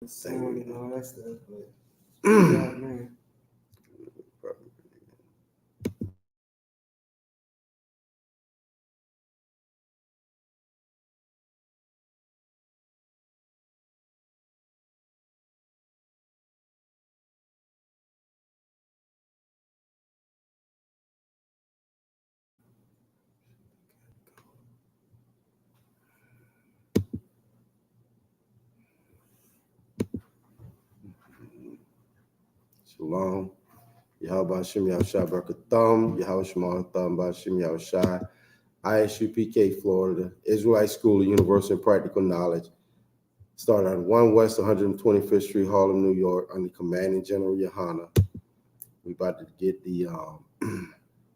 Sound and all that stuff, but yeah, man. Shalom. Yahweh Shem Yahushai Barakatham. Yahweh Shema Thumb Bashim Yahushai. I.S.U.P.K, Florida. Israelite School of Universal and Practical Knowledge. Started on 1 West 125th Street, Harlem, New York, under Commanding General YAHANNA. We about to get the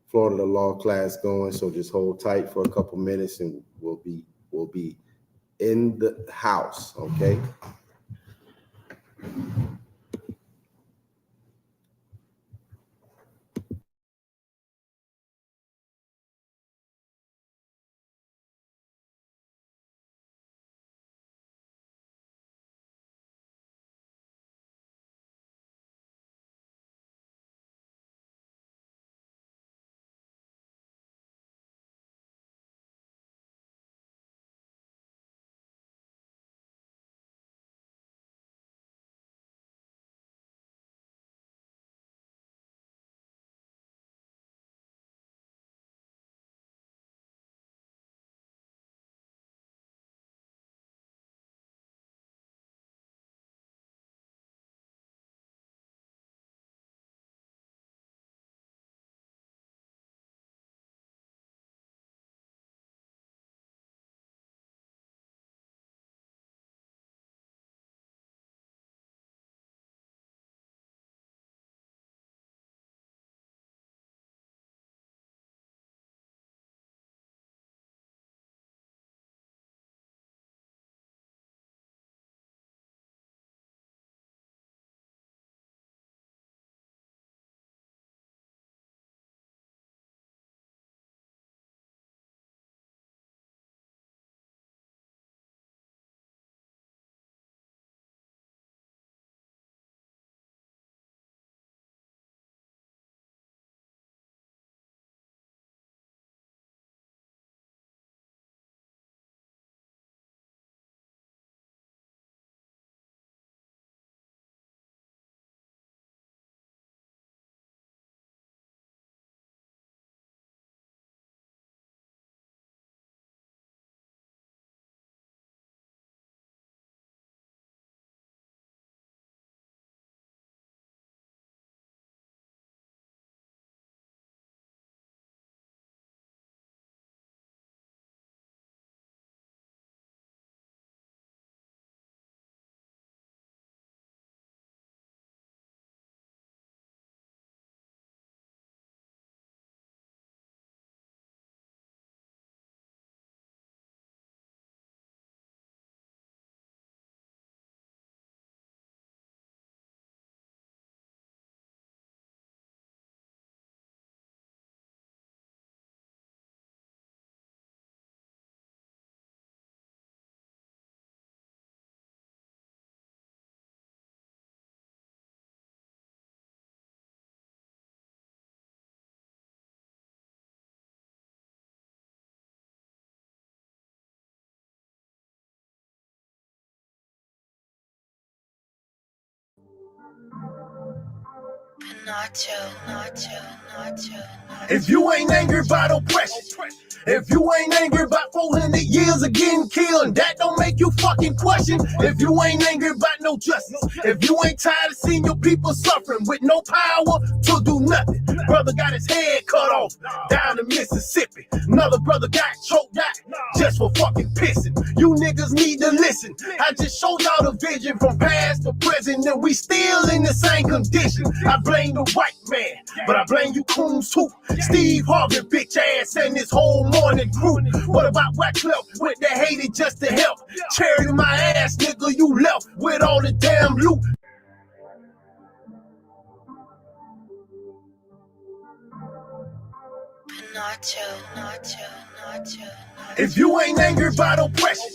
Florida law class going, so just hold tight for a couple minutes, and we'll be in the house, okay? If you ain't angry about oppression, if you ain't angry about 400 years of getting killed, that don't make you fucking question. If you ain't angry about no justice, if you ain't tired of seeing your people suffering with no power to do nothing. Brother got his head cut off down in Mississippi. Another brother got choked out just for fucking pissing. You niggas need to listen. I just showed y'all the vision from past to present, and we still in the same condition. I blame the white man, but I blame you coons too. Steve Harvey, bitch ass, and his whole morning crew. What about Wyclef? Went to Haiti just to help. Charity my ass, nigga, you left with all the damn loot. If you ain't angry about oppression,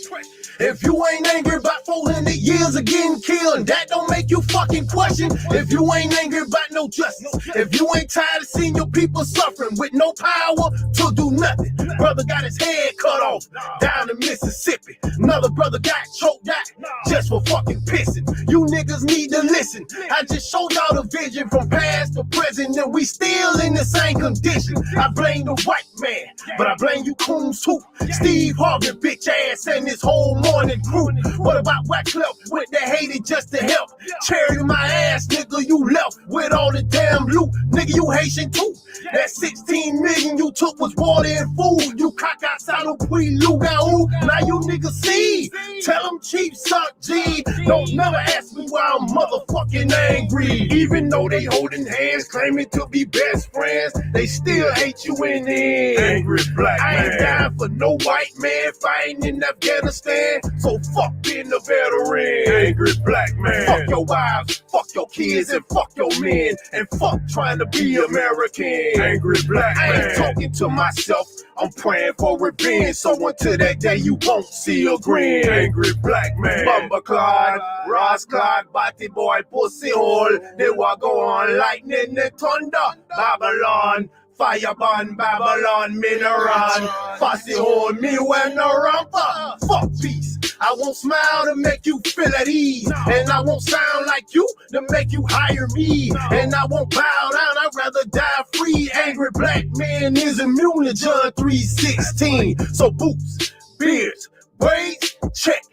if you ain't angry about 400 years of getting killed, that don't make you fucking question. If you ain't angry about no justice, if you ain't tired of seeing your people suffering with no power to do nothing. Brother got his head cut off down in Mississippi. Another brother got choked out just for fucking pissing. You niggas need to listen. I just showed y'all the vision from past to present, and we still in the same condition. I blame the white man, but I blame you coons too. Steve Harvey, bitch ass, and this whole morning crew. What about Wyclef with the hated just to help? Cherry my ass, nigga, you left with all the damn loot. Nigga, you Haitian too. That 16 million you took was water and food. You cock outside of Lugaou. Now you niggas see. Tell them cheap suck G. Don't never ask me why I'm motherfucking angry. Even though they holding hands, claiming to be best friends, they still hate you in the end. Angry black man. I ain't dying for no white man fighting in Afghanistan, so fuck being a veteran. Angry black man. Fuck your wives, fuck your kids, and fuck your men, and fuck trying to be American. Angry black man. I ain't talking to myself, I'm praying for revenge, so until that day you won't see a grin. Angry black man. Bumba Clyde, Ross Clyde, Batty Boy, Pussy Hole, they walk on lightning and thunder. Babylon, Fireburn, Babylon, Mineral, Fussy Hole, me when no ramper. Fuck peace. I won't smile to make you feel at ease, and I won't sound like you to make you hire me, and I won't bow down, I'd rather die free. Angry black man is immune to John 3:16. So boots, beards, braids, check.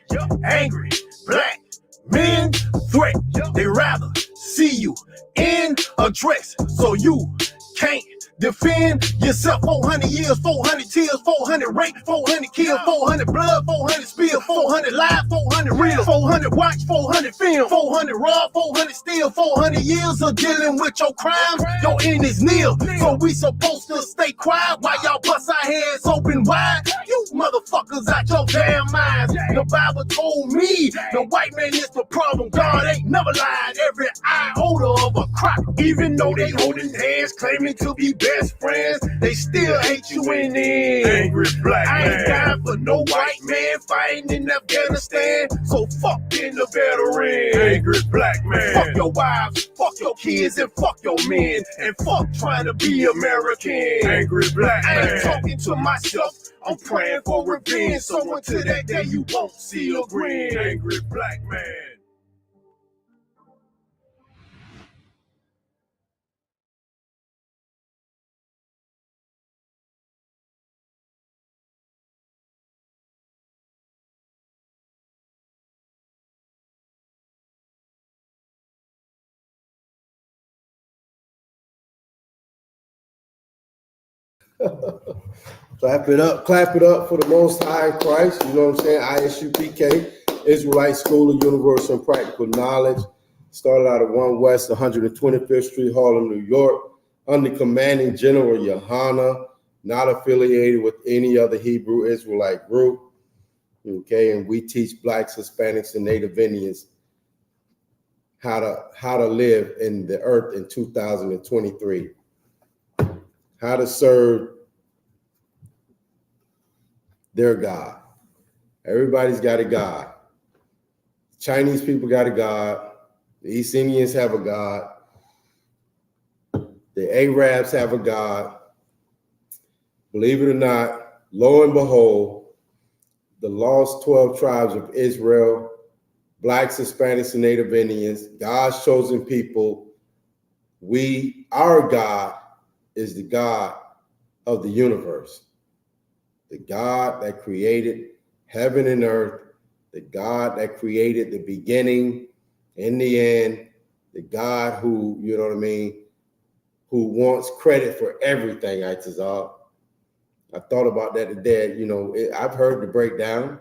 Angry black men threat. They rather see you in a dress, so you can't defend yourself. 400 years, 400 tears, 400 rape, 400 kill, 400 blood, 400 spill, 400 live, 400 real, 400 watch, 400 film, 400 raw, 400 steal, 400 years of dealing with your crimes. Your end is nil, so we supposed to stay quiet while y'all bust our heads open wide. You motherfuckers out your damn minds. The Bible told me the white man is the problem. God ain't never lied. Every iota of a crop, even though they holding hands, claiming to be best friends, they still hate you in the end. Angry black man. I ain't dying for no white man fighting in Afghanistan, so fuck being a veteran. Angry black man. Fuck your wives, fuck your kids, and fuck your men, and fuck trying to be American. Angry black man. I ain't talking to myself, I'm praying for revenge, so until that day you won't see a grin. Angry black man. Clap it up for the Most High in Christ. You know what I'm saying? I.S.U.P.K, Israelite School of Universal and Practical Knowledge. Started out at 1 West 125th Street, Harlem, New York, under commanding General YAHANNA, not affiliated with any other Hebrew Israelite group. Okay, and we teach Blacks, Hispanics, and Native Indians how to live in the earth in 2023, how to serve their God. Everybody's got a God. Chinese people got a God. The East Indians have a God. The Arabs have a God. Believe it or not, lo and behold, the lost 12 tribes of Israel, Blacks, Hispanics, and Native Indians, God's chosen people, our God is the God of the universe. The God that created heaven and earth, the God that created the beginning and the end, the God who, you know what I mean, who wants credit for everything, Itazal. I thought about that today. You know, I've heard the breakdown.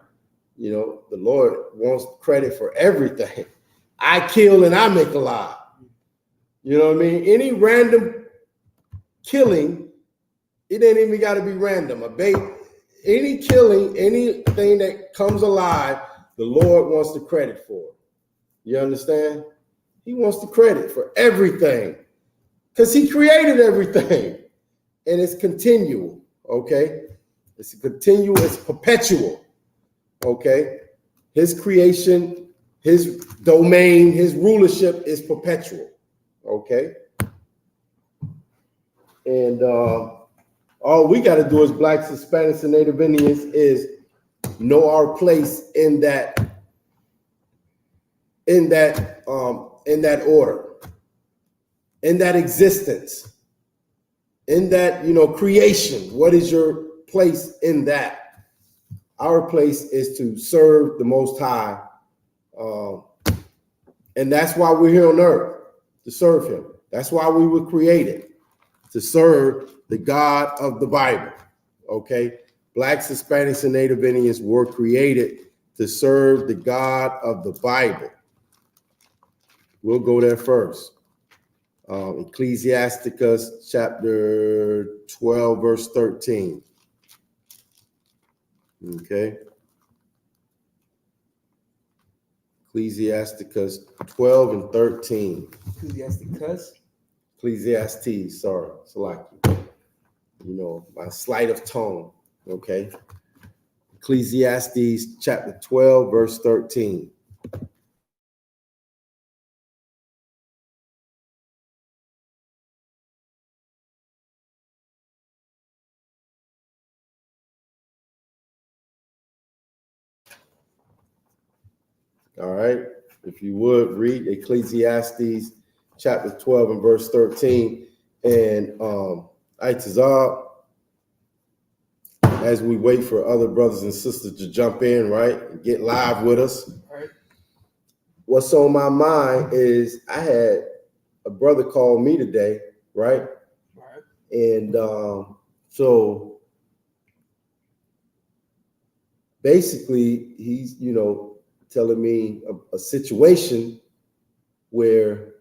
You know, the Lord wants credit for everything. I kill and I make alive. You know what I mean? Any random killing, it ain't even got to be random. Any killing, anything that comes alive, the Lord wants the credit for it. You understand? He wants the credit for everything because he created everything. and it's continual, okay? It's continual, it's perpetual, okay? His creation, his domain, his rulership is perpetual, okay? And all we got to do as Blacks, Hispanics, and Native Indians is know our place in that order, in that existence, in that, you know, creation. What is your place in that? Our place is to serve the Most High, and that's why we're here on earth, to serve him. That's why we were created, to serve the God of the Bible, okay? Blacks, Hispanics, and Native Indians were created to serve the God of the Bible. We'll go there first. Ecclesiasticus chapter 12, verse 13. Okay. Ecclesiasticus 12 and 13. Ecclesiastes, sorry, Salaki. You know, my sleight of tone, okay? Ecclesiastes chapter 12, verse 13. All right, if you would read Ecclesiastes chapter 12 and verse 13. And Itazab, as we wait for other brothers and sisters to jump in, right, get live with us. Right. What's on my mind is I had a brother call me today, right? Right. And so basically he's, you know, telling me a situation where,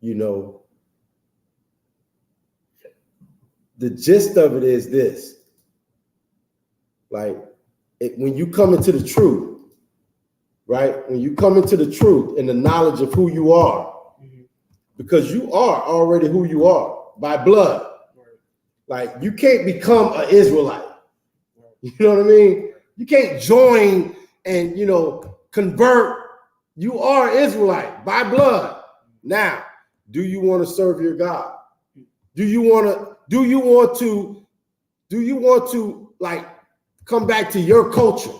you know, the gist of it is this, like when you come into the truth, right? When you come into the truth and the knowledge of who you are, because you are already who you are by blood. Right. Like you can't become an Israelite. You know what I mean? You can't join and, you know, convert. You are Israelite by blood. Now, do you want to serve your God? Do you want to like come back to your culture?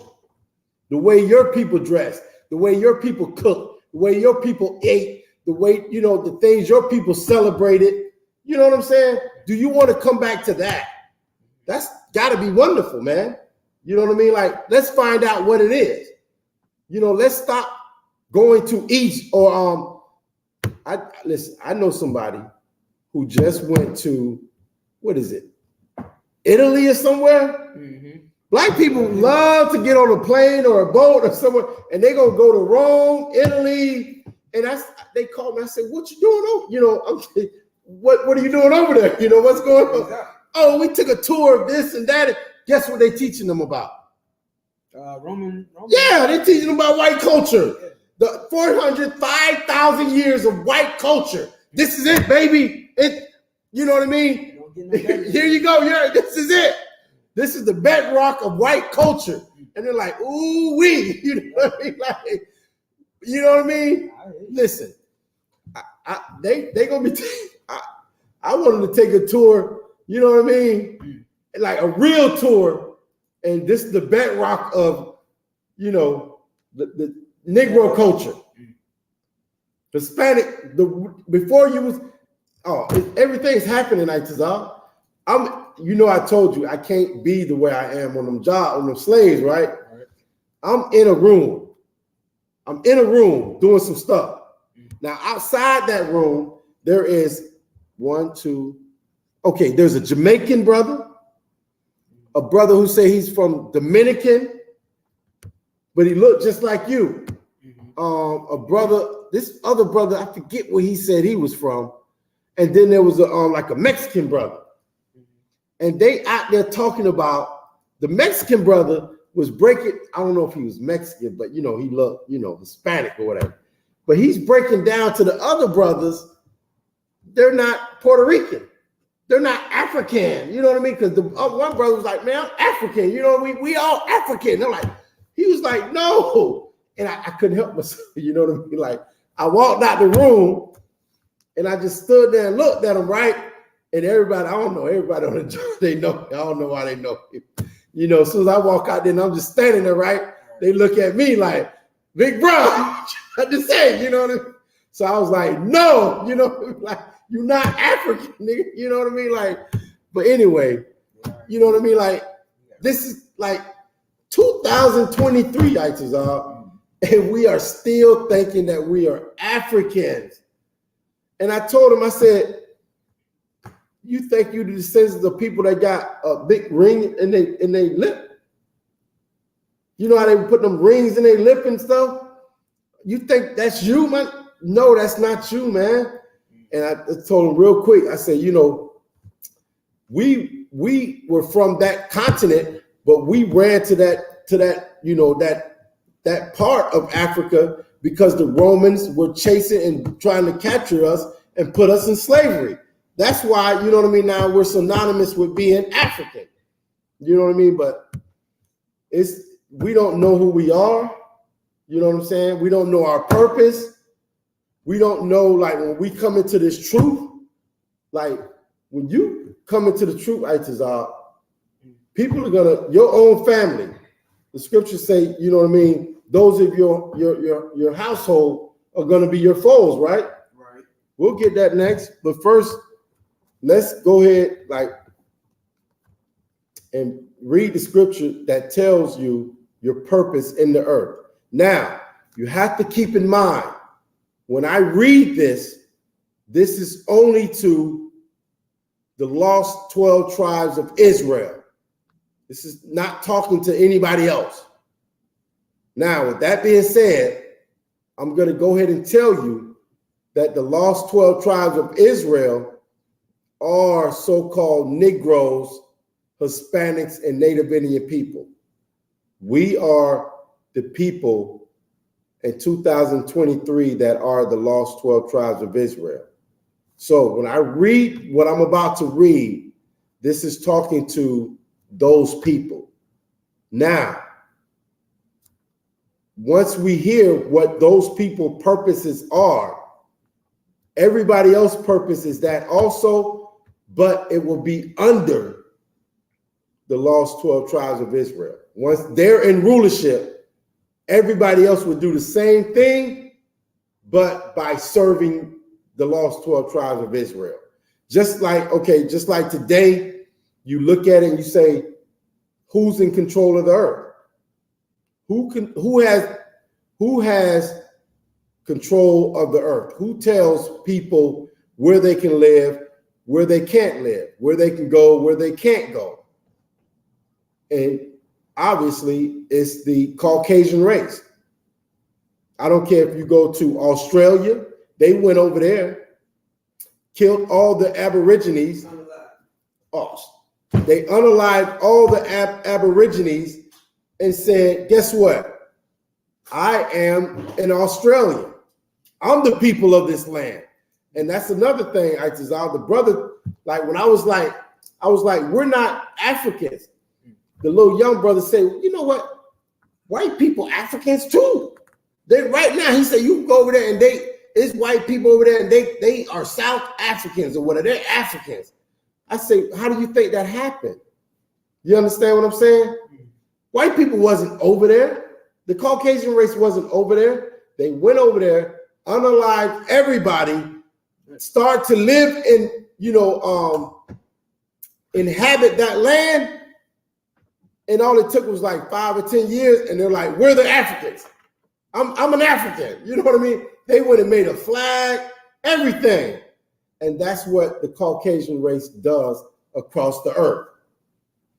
The way your people dress, the way your people cook, the way your people ate, the way, you know, the things your people celebrated. You know what I'm saying? Do you want to come back to that? That's got to be wonderful, man. You know what I mean? Like, let's find out what it is. You know, let's stop going to Egypt or listen, I know somebody who just went to, what is it? Italy or somewhere? Mm-hmm. Black people love to get on a plane or a boat or somewhere, and they gonna go to Rome, Italy, and they called me. I said, "What you doing over?" You know, what are you doing over there? You know, what's going on? Oh, we took a tour of this and that. Guess what they teaching them about? Roman. Yeah, they're teaching them about white culture. The 5,000 years of white culture. This is it, baby. You know what I mean? Here you go. Yeah, this is it. This is the bedrock of white culture. And they're like, ooh wee. You know what I mean? Like, you know what I mean? Listen, they gonna be. I wanted to take a tour. You know what I mean? Like a real tour, and this is the bedrock of, you know, the Negro culture. Hispanic, before you was, everything's happening, Itazal. You know, I told you I can't be the way I am on them slaves, right? I'm in a room. I'm in a room doing some stuff. Now, outside that room, there is there's a Jamaican brother, a brother who say he's from Dominican, but he looked just like you. A brother, this other brother, I forget where he said he was from. And then there was like a Mexican brother. And they out there talking about the Mexican brother was breaking, I don't know if he was Mexican, but, you know, he looked, you know, Hispanic or whatever. But he's breaking down to the other brothers, they're not Puerto Rican. they're not African. You know what I mean? Because the one brother was like, man, I'm African. You know, we all African. They're like, he was like, no. And I couldn't help myself. You know what I mean? Like, I walked out the room and I just stood there and looked at him, right? And everybody, I don't know, everybody on the job, they know. I don't know why they know. You know, as soon as I walk out there and I'm just standing there, right? They look at me like, big bro, I just say, you know what I mean? So I was like, no, you know, like, you're not African, nigga. You know what I mean? Like, but anyway, you know what I mean? Like, this is like 2023, and we are still thinking that we are Africans. And I told him, I said, you think you're the descendants of people that got a big ring in their lip? You know how they put them rings in their lip and stuff? You think that's you, man? No, that's not you, man. And I told him real quick, I said, you know, we were from that continent, but we ran to that, you know, that part of Africa because the Romans were chasing and trying to capture us and put us in slavery. That's why, you know what I mean, now we're synonymous with being African. You know what I mean? But we don't know who we are. You know what I'm saying? We don't know our purpose. We don't know, like, when we come into this truth, like, when you come into the truth, people are gonna, your own family, the scriptures say, you know what I mean, those of your household are gonna be your foes, right? Right. We'll get that next, but first, let's go ahead, like, and read the scripture that tells you your purpose in the earth. Now, you have to keep in mind, when I read this is only to the lost 12 tribes of Israel. This is not talking to anybody else. Now, with that being said, I'm going to go ahead and tell you that the lost 12 tribes of Israel are so-called Negroes, Hispanics, and Native Indian people. We are the people in 2023 that are the lost 12 tribes of Israel. So when I read what I'm about to read, this is talking to those people. Now, once we hear what those people's purposes are, everybody else's purpose is that also, but it will be under the lost 12 tribes of Israel. Once they're in rulership, everybody else would do the same thing, but by serving the lost 12 tribes of Israel. Just like today, you look at it and you say, who's in control of the earth? Who has control of the earth? Who tells people where they can live, where they can't live, where they can go, where they can't go? And obviously, it's the Caucasian race. I don't care if you go to Australia, they went over there, killed all the Aborigines. They unalived all the Aborigines and said, guess what? I am an Australian. I'm the people of this land. And that's another thing, the brother, like, when I was like, we're not Africans. The little young brother said, you know what? White people Africans too. They right now, he said, you can go over there and it's white people over there and they are South Africans or whatever. They're Africans. I say, how do you think that happened? You understand what I'm saying? White people wasn't over there. The Caucasian race wasn't over there. They went over there, unalived everybody, start to live in, inhabit that land. And all it took was like 5 or 10 years. And they're like, we're the Africans. I'm an African. You know what I mean? They went and made a flag, everything. And that's what the Caucasian race does across the earth.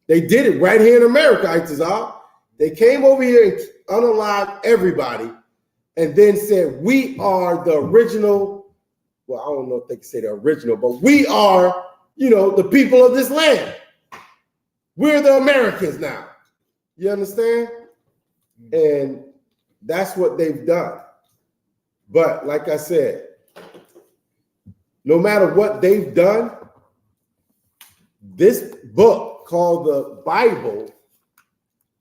They did it right here in America, Itazal. They came over here and unalived everybody and then said, we are the original. Well, I don't know if they can say the original, but we are, the people of this land. We're the Americans now. You understand? And that's what they've done. But like I said, no matter what they've done, this book called the Bible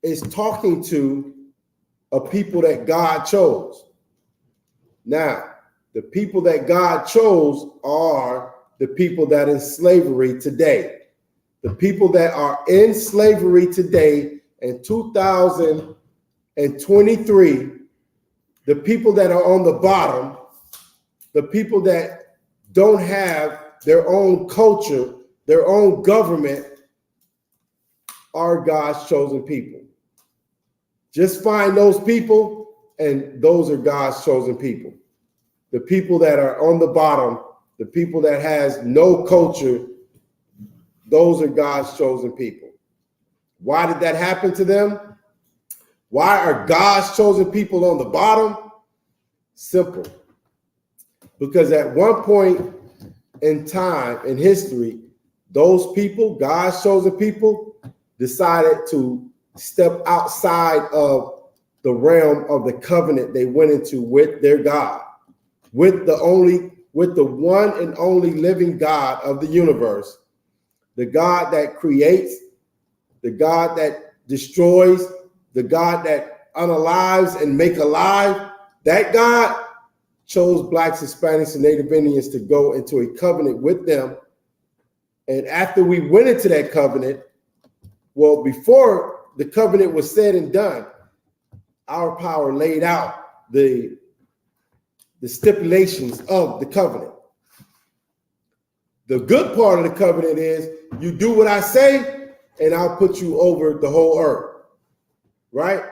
is talking to a people that God chose. Now, the people that God chose are the people that are in slavery today. The people that are in slavery today in 2023, the people that are on the bottom, the people that don't have their own culture, their own government, are God's chosen people. Just find those people, and those are God's chosen people. The people that are on the bottom, the people that has no culture, those are God's chosen people. Why did that happen to them? Why are God's chosen people on the bottom? Simple. Because at one point in time in history, those people, God's chosen people, decided to step outside of the realm of the covenant they went into with their God, with the one and only living God of the universe, the God that creates, the God that destroys, the God that unalives and make alive. That God chose Blacks, Hispanics, and Native Indians to go into a covenant with them. And after we went into that covenant, well, before the covenant was said and done, our power laid out the stipulations of the covenant. The good part of the covenant is you do what I say and I'll put you over the whole earth, right?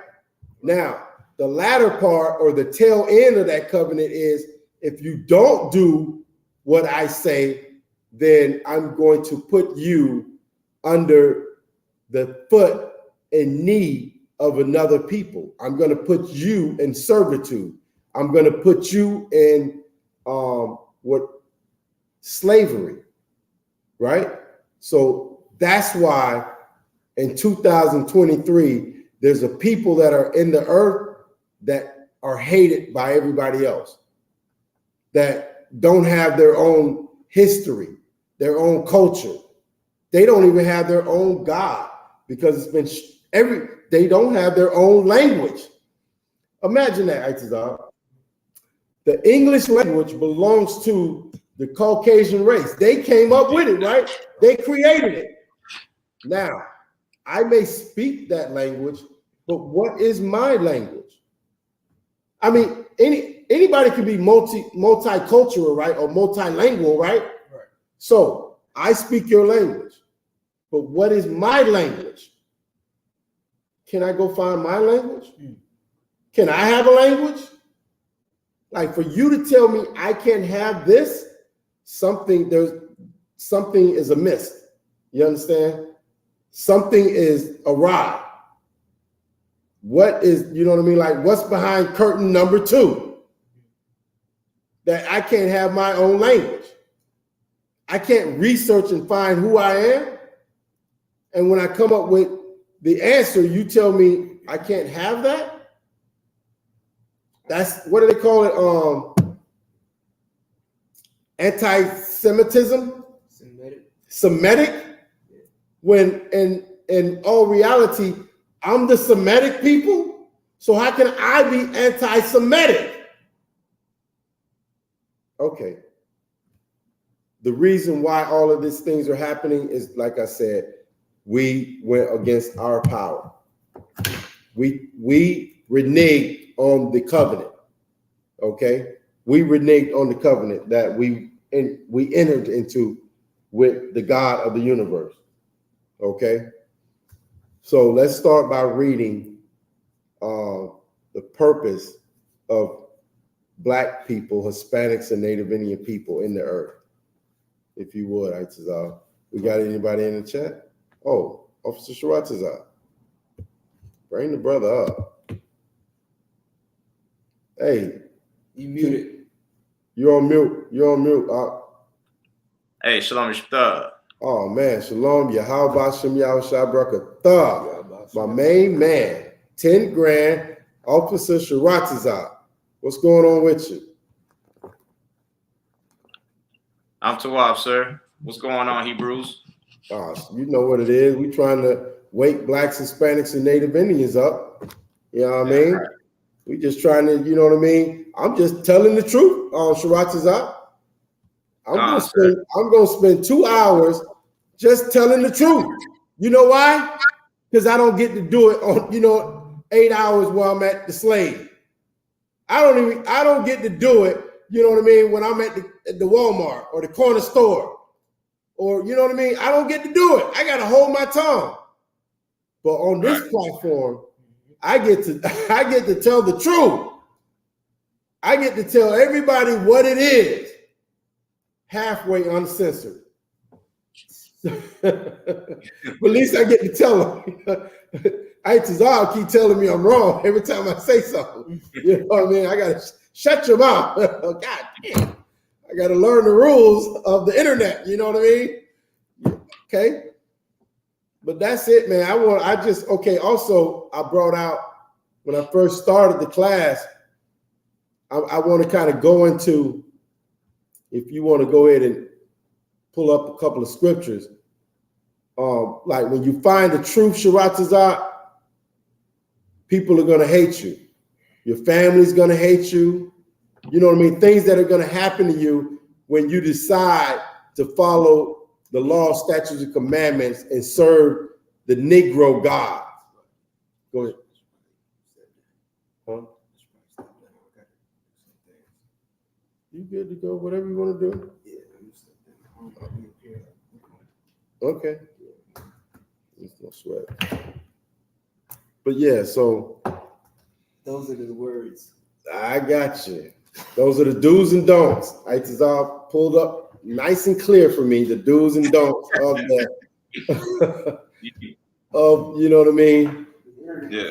Now, the latter part or the tail end of that covenant is if you don't do what I say, then I'm going to put you under the foot and knee of another people. I'm going to put you in servitude. I'm going to put you in slavery, right? So that's why in 2023, there's a people that are in the earth that are hated by everybody else, that don't have their own history, their own culture. They don't even have their own God because it's been they don't have their own language. Imagine that, Itazar. The English language belongs to the Caucasian race. They came up with it, right? They created it. Now, I may speak that language, but what is my language? I mean, anybody can be multicultural, right? Or multilingual, right? Right. So I speak your language, but what is my language? Can I go find my language? Can I have a language? Like for you to tell me I can't have this, something is amiss. You understand? Something is awry. What is, you know what I mean? Like what's behind curtain number 2? That I can't have my own language. I can't research and find who I am. And when I come up with the answer, you tell me I can't have that? That's, what do they call it? Anti-Semitism? Semitic? When in all reality, I'm the Semitic people, so how can I be anti-Semitic? Okay. The reason why all of these things are happening is, like I said, we went against our power. We reneged on the covenant. Okay? We reneged on the covenant that we entered into with the God of the universe. Okay? So let's start by reading the purpose of Black people, Hispanics, and Native Indian people in the earth. If you would, Itazar. We got anybody in the chat? Oh, Officer Sharatazar. Bring the brother up. Hey. You muted. You're on mute. You're on mute. Hey, Shalom Yishpah. Oh, man. Shalom. YAHANNA Barakatah. My main man. 10 grand. Officer Sharatazar. What's going on with you? I'm Tawab, sir. What's going on, Hebrews? You know what it is. We trying to wake blacks, Hispanics, and Native Indians up. You know what I mean? Right. We just trying to, you know what I mean? I'm just telling the truth on Sharatazah. I'm gonna spend 2 hours just telling the truth. You know why? Because I don't get to do it on, 8 hours while I'm at the slave. I don't get to do it, you know what I mean, when I'm at the Walmart or the corner store. Or you know what I mean? I don't get to do it. I gotta hold my tongue. But on this platform, I get to tell the truth. I get to tell everybody what it is, halfway uncensored. But at least I get to tell them. I keep telling me I'm wrong every time I say something. You know what I mean? I gotta shut your mouth. God damn. I gotta learn the rules of the internet. You know what I mean? Okay. But that's it, man. Also, I brought out when I first started the class, I want to kind of go into, if you want to go ahead and pull up a couple of scriptures. Like when you find the truth, Sharatazah, people are going to hate you. Your family's going to hate you. You know what I mean? Things that are going to happen to you when you decide to follow the law, statutes, and commandments and serve the Negro God. Go ahead. Huh? You good to go? Whatever you want to do? Yeah. Okay. There's no sweat. But yeah, so Those are the words. I got you. Those are the do's and don'ts. It's all pulled up nice and clear for me, the do's and don'ts of the of, you know what I mean? Yeah.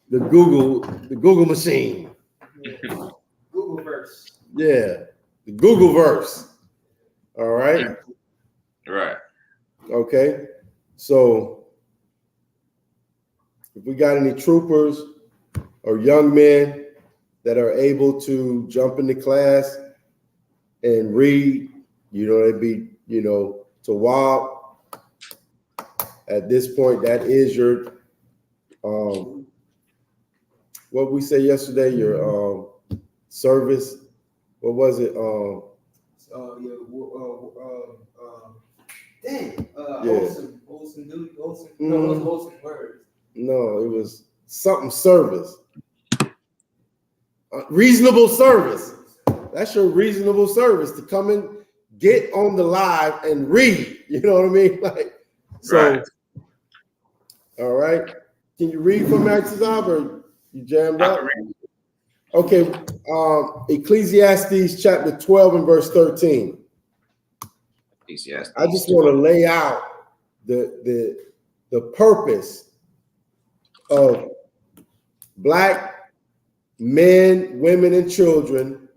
The Google machine. Yeah. Google verse. Yeah, the Google verse. All right. Right. Okay. So if we got any troopers or young men that are able to jump into class and read, it'd be, to walk. At this point, that is your, what we say yesterday, your service. What was it? Olsen duty, Olsen. No, those Olsen words. No, it was something service. Reasonable service. That's your reasonable service to come and get on the live and read. You know what I mean? Like, so. Right. All right. Can you read from Exodus or you jammed up? Okay. Ecclesiastes chapter 12 and verse 13. Ecclesiastes. I just want to lay out the purpose of Black men, women, and children,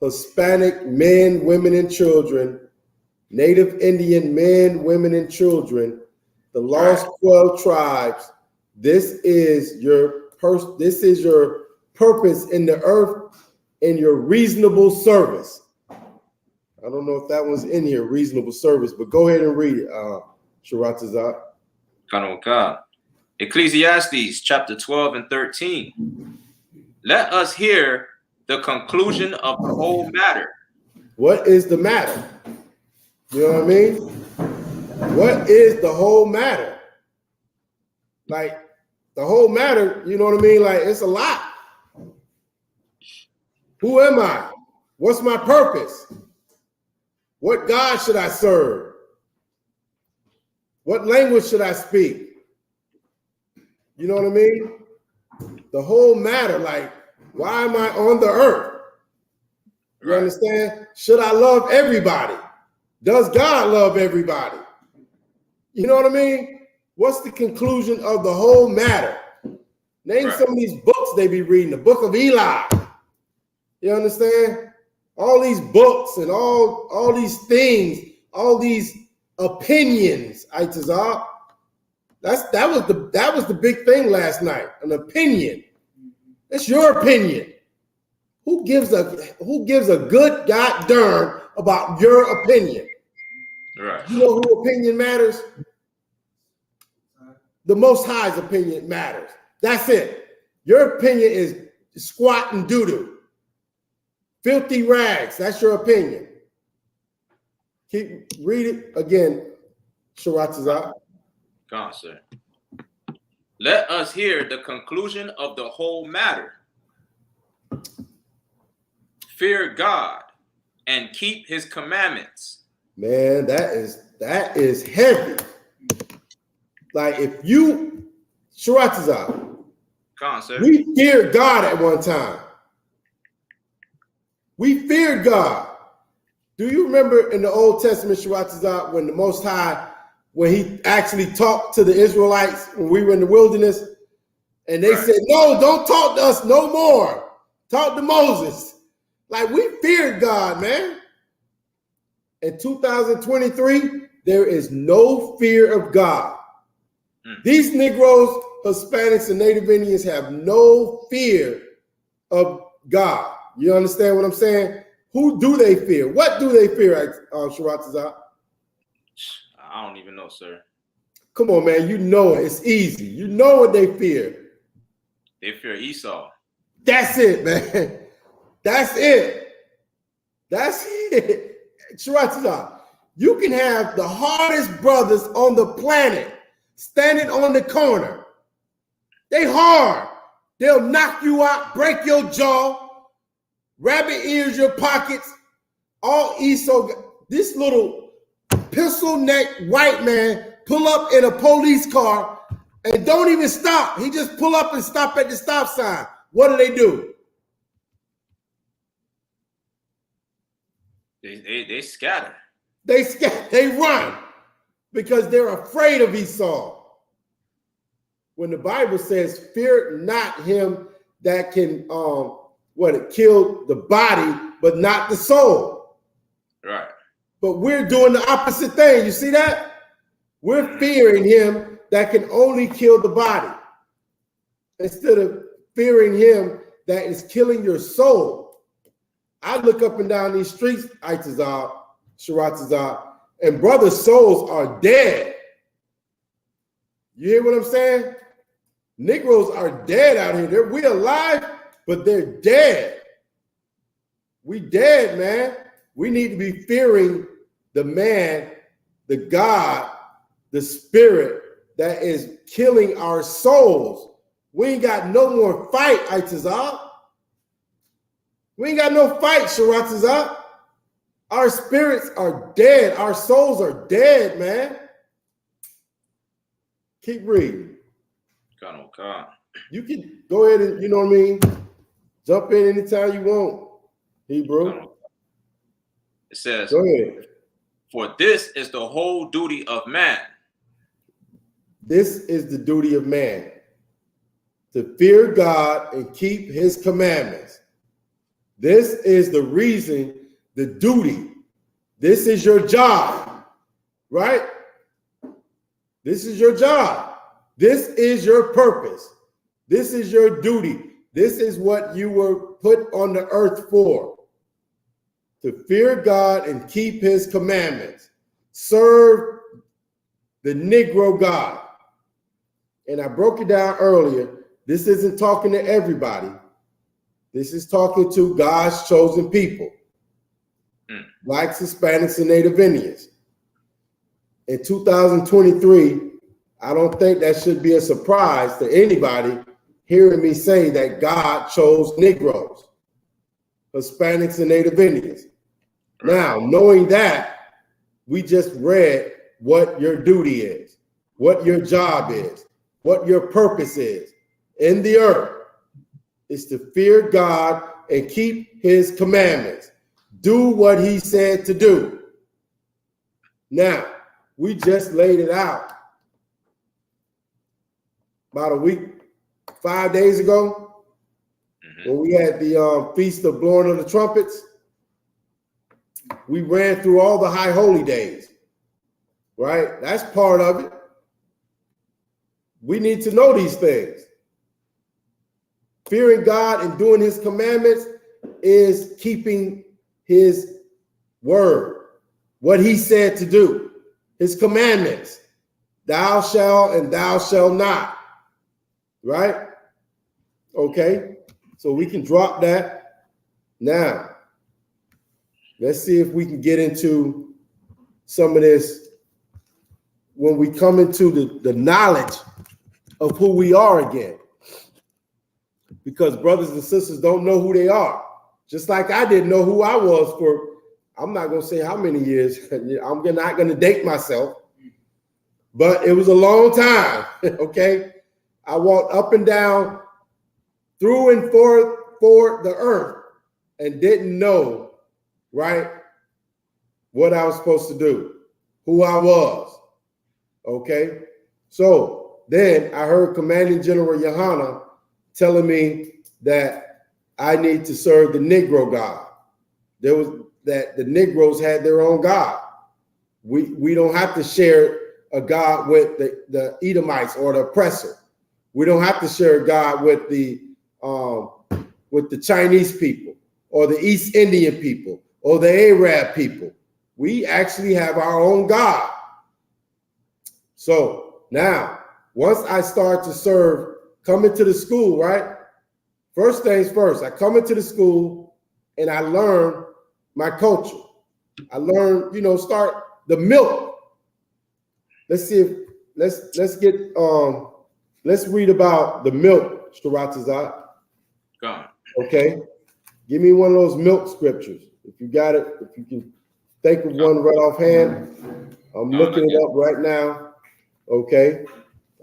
Hispanic men, women, and children, Native Indian men, women, and children, the lost 12 tribes. This is your purpose in the earth and your reasonable service. I don't know if that one's in here, reasonable service, but go ahead and read it, Sharatazah. Ecclesiastes chapter 12 and 13. Let us hear the conclusion of the whole matter. What is the matter? You know what I mean? What is the whole matter? Like, the whole matter, you know what I mean? Like, it's a lot. Who am I? What's my purpose? What God should I serve? What language should I speak? You know what I mean? The whole matter, like, why am I on the earth? You understand? Should I love everybody? Does God love everybody? You know what I mean? What's the conclusion of the whole matter? Name some of these books they be reading. The book of Eli. You understand? All these books and all these things, all these opinions, Itazar. That was the big thing last night. An opinion. It's your opinion. Who gives a good goddamn about your opinion? Right. You know who opinion matters? The Most High's opinion matters. That's it. Your opinion is squat and doo-doo. Filthy rags. That's your opinion. Read it again, Sharatazah. Come on, sir. Let us hear the conclusion of the whole matter. Fear God and keep his commandments. Man, that is heavy. Like if you, Sharatazah, Come on, sir. we feared God at one time. We feared God. Do you remember in the Old Testament, Sharatazah, when the Most High, when he actually talked to the Israelites when we were in the wilderness, and they said, no, don't talk to us no more. Talk to Moses. Like we feared God, man. In 2023, there is no fear of God. These Negroes, Hispanics, and Native Indians have no fear of God. You understand what I'm saying? Who do they fear? What do they fear, Sharatazah? I don't even know, sir. Come on, man. You know it. It's easy. You know what they fear. They fear Esau. That's it, man. That's it. That's it. Sharatazah, you can have the hardest brothers on the planet standing on the corner. They hard. They'll knock you out, break your jaw, rabbit ears your pockets, all I.S.U.K. This little pistol neck white man pull up in a police car and don't even stop. He just pull up and stop at the stop sign. What do? They scatter. They scatter. They run because they're afraid of Esau. When the Bible says, fear not him that can kill the body, but not the soul. Right. But we're doing the opposite thing. You see that? We're fearing him that can only kill the body instead of fearing him that is killing your soul. I look up and down these streets, Sharatazah, and brothers' souls are dead. You hear what I'm saying? Negroes are dead out here. We alive, but they're dead. We dead, man. We need to be fearing the man, the God, the spirit that is killing our souls. We ain't got no more fight, Itazah. We ain't got no fight, Sharatazah. Our spirits are dead. Our souls are dead, man. Keep reading. God. You can go ahead and, you know what I mean, jump in anytime you want, Hebrew. It says, go ahead. For this is the whole duty of man. This is the duty of man, to fear God and keep his commandments. This is the reason, the duty. This is your job, right? This is your job. This is your purpose. This is your duty. This is what you were put on the earth for. To fear God and keep his commandments. Serve the Negro God. And I broke it down earlier. This isn't talking to everybody. This is talking to God's chosen people. Blacks, Hispanics, and Native Indians. In 2023, I don't think that should be a surprise to anybody hearing me say that God chose Negroes, Hispanics, and Native Indians. Now, knowing that, we just read what your duty is, what your job is, what your purpose is in the earth is to fear God and keep his commandments. Do what he said to do. Now, we just laid it out about a week, 5 days ago, when we had the Feast of Blowing of the Trumpets. We ran through all the high holy days, right? That's part of it. We need to know these things. Fearing God and doing his commandments is keeping his word, what he said to do. his commandments. Thou shalt and thou shalt not. Right? Okay. So we can drop that. Now, let's see if we can get into some of this when we come into the knowledge of who we are again. Because brothers and sisters don't know who they are. Just like I didn't know who I was for, I'm not going to say how many years. I'm not going to date myself. But it was a long time, okay? I walked up and down, through and for the earth, and didn't know, right, what I was supposed to do, who I was, okay? So then I heard Commanding General YAHANNA telling me that I need to serve the Negro God. There was that the Negroes had their own God. We don't have to share a God with the Edomites or the oppressor. We don't have to share a God with the Chinese people or the East Indian people or the Arab people. We actually have our own God. So now, once I start to serve, come into the school, right? First things first, I come into the school and I learn my culture. I learn, start the milk. Let's see if let's read about the milk, Sharatazat. Go. Okay. Give me one of those milk scriptures. If you got it, if you can think of one right offhand. I'm looking it up right now. Okay.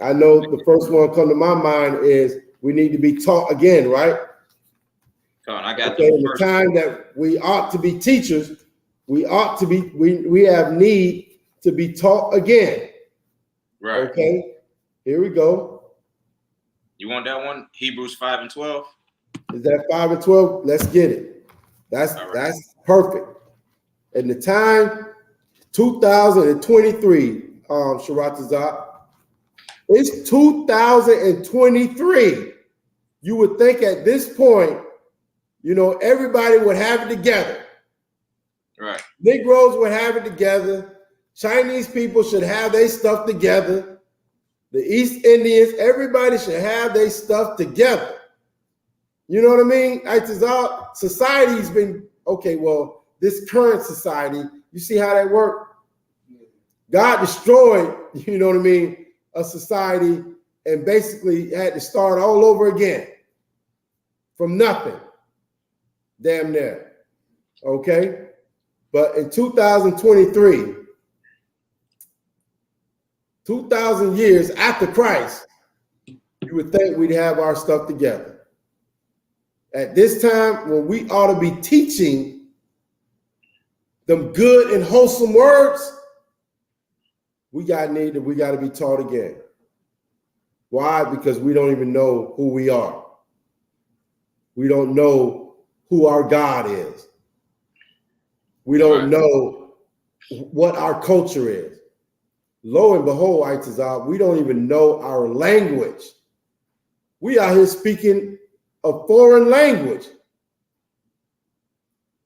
I know the first one come to my mind is we need to be taught again, right? I got okay, in the time that we ought to be teachers, we have need to be taught again. Right. Okay, here we go. You want that one? Hebrews 5 and 12. Is that 5 and 12? Let's get it. That's perfect. And the time, 2023, Sharatazat. It's 2023. You would think at this point, everybody would have it together. Right. Negroes would have it together. Chinese people should have their stuff together. The East Indians, everybody should have their stuff together. You know what I mean? Society's been, okay, well, this current society, you see how that worked? God destroyed, you know what I mean, a society and basically had to start all over again from nothing, damn near, okay? But in 2023, 2,000 years after Christ, you would think we'd have our stuff together. At this time, when we ought to be teaching them good and wholesome words, we got to be taught again. Why? Because we don't even know who we are. We don't know who our God is. We don't know what our culture is. Lo and behold, Itazal, we don't even know our language. We are here speaking a foreign language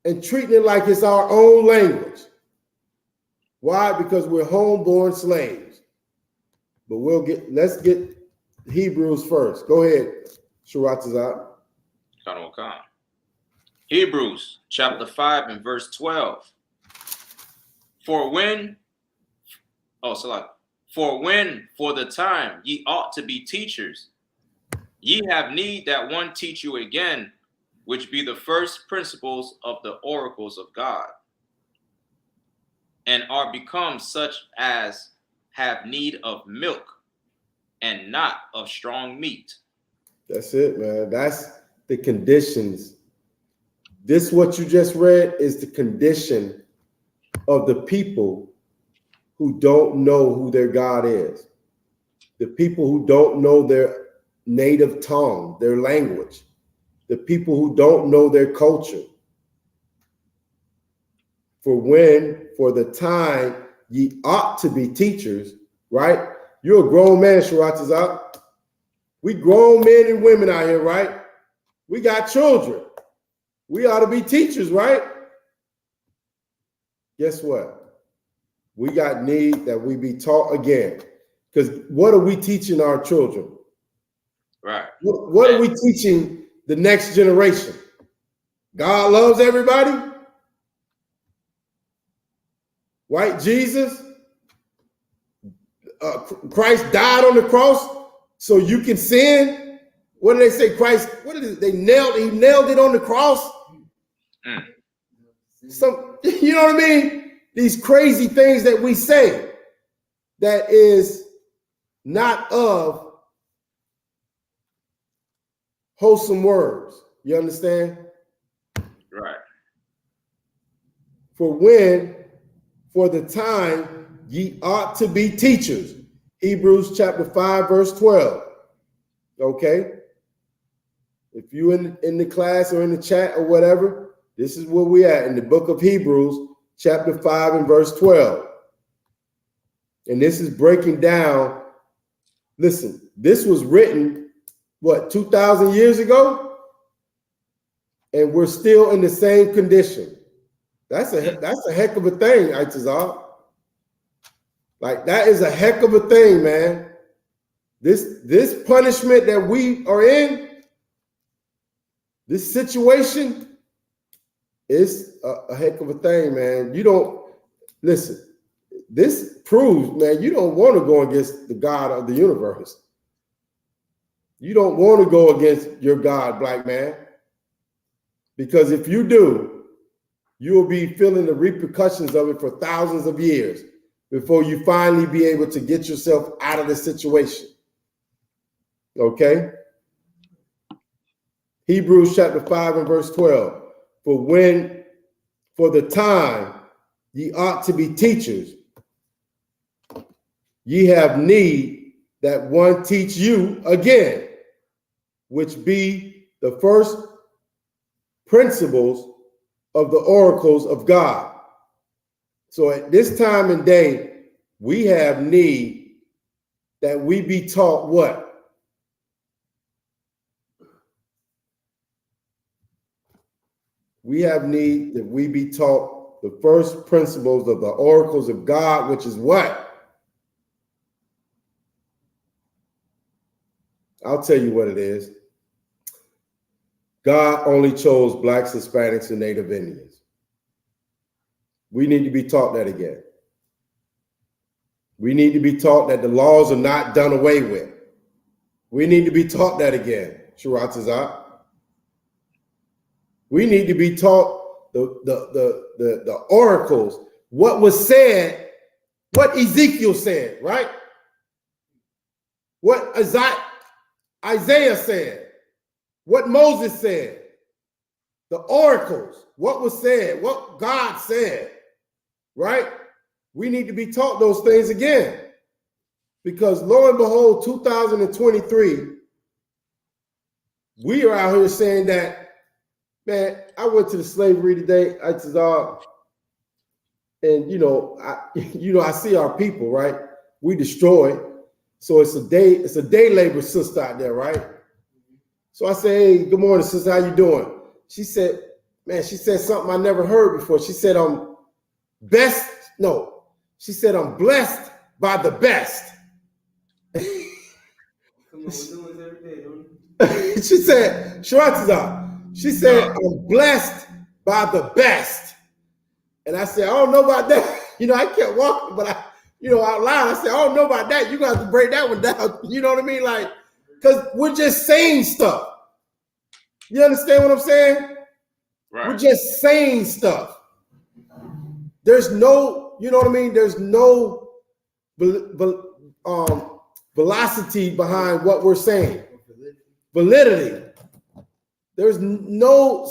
and treating it like it's our own language. Why? Because we're homeborn slaves. But let's get Hebrews first. Go ahead, Sharatazat. Hebrews chapter 5 and verse 12. For the time ye ought to be teachers, ye have need that one teach you again, which be the first principles of the oracles of God, and are become such as have need of milk and not of strong meat. That's it, man. That's the conditions. This, what you just read, is the condition of the people who don't know who their God is. The people who don't know their native tongue, their language. The people who don't know their culture. For the time ye ought to be teachers, right? You're a grown man, Sharatazat. We grown men and women out here, right? We got children. We ought to be teachers, right? Guess what? we got need that we be taught again. Because what are we teaching our children? Right. What are we teaching the next generation? God loves everybody. Right? Jesus, Christ died on the cross so you can sin. What did they say? Christ, what did they nailed? He nailed it on the cross. So, you know what I mean? These crazy things that we say that is not of wholesome words. You understand? Right. For the time ye ought to be teachers. Hebrews chapter 5, verse 12. Okay? If you in the class or in the chat or whatever, this is where we at in the book of Hebrews, chapter 5 and verse 12. And this is breaking down. Listen, this was written, what, 2,000 years ago? And we're still in the same condition. That's a heck of a thing, Itazar. Like, that is a heck of a thing, man. This punishment that we are in, this situation, is a heck of a thing, man. You don't, listen, this proves, man, you don't want to go against the God of the universe. You don't want to go against your God, black man. Because if you do, you will be feeling the repercussions of it for thousands of years before you finally be able to get yourself out of the situation. Okay? Hebrews chapter 5 and verse 12. For the time ye ought to be teachers, ye have need that one teach you again, which be the first principles of the oracles of God. So at this time and day, we have need that we be taught what? We have need that we be taught the first principles of the oracles of God, which is what? I'll tell you what it is. God only chose blacks, Hispanics, and Native Indians. We need to be taught that again. We need to be taught that the laws are not done away with. We need to be taught that again, Sharatazat. We need to be taught the oracles, what was said, what Ezekiel said, right? What Isaiah said. What Moses said, the oracles, what was said, what God said, right? We need to be taught those things again. Because lo and behold, 2023, we are out here saying that, man, I went to the slavery today, and I see our people, right? We destroy. So it's a day labor sister out there, right? So I said, hey, good morning, sister. How you doing? She said, man, she said something I never heard before. She said, I'm blessed by the best. She said, Sharatazar, she said, I'm blessed by the best. And I said, I don't know about that. I kept walking, but out loud, I said, I don't know about that. You got to break that one down. You know what I mean? Like, because we're just saying stuff. You understand what I'm saying? Right. We're just saying stuff. There's no, you know what I mean? There's no velocity behind what we're saying. Validity. There's no,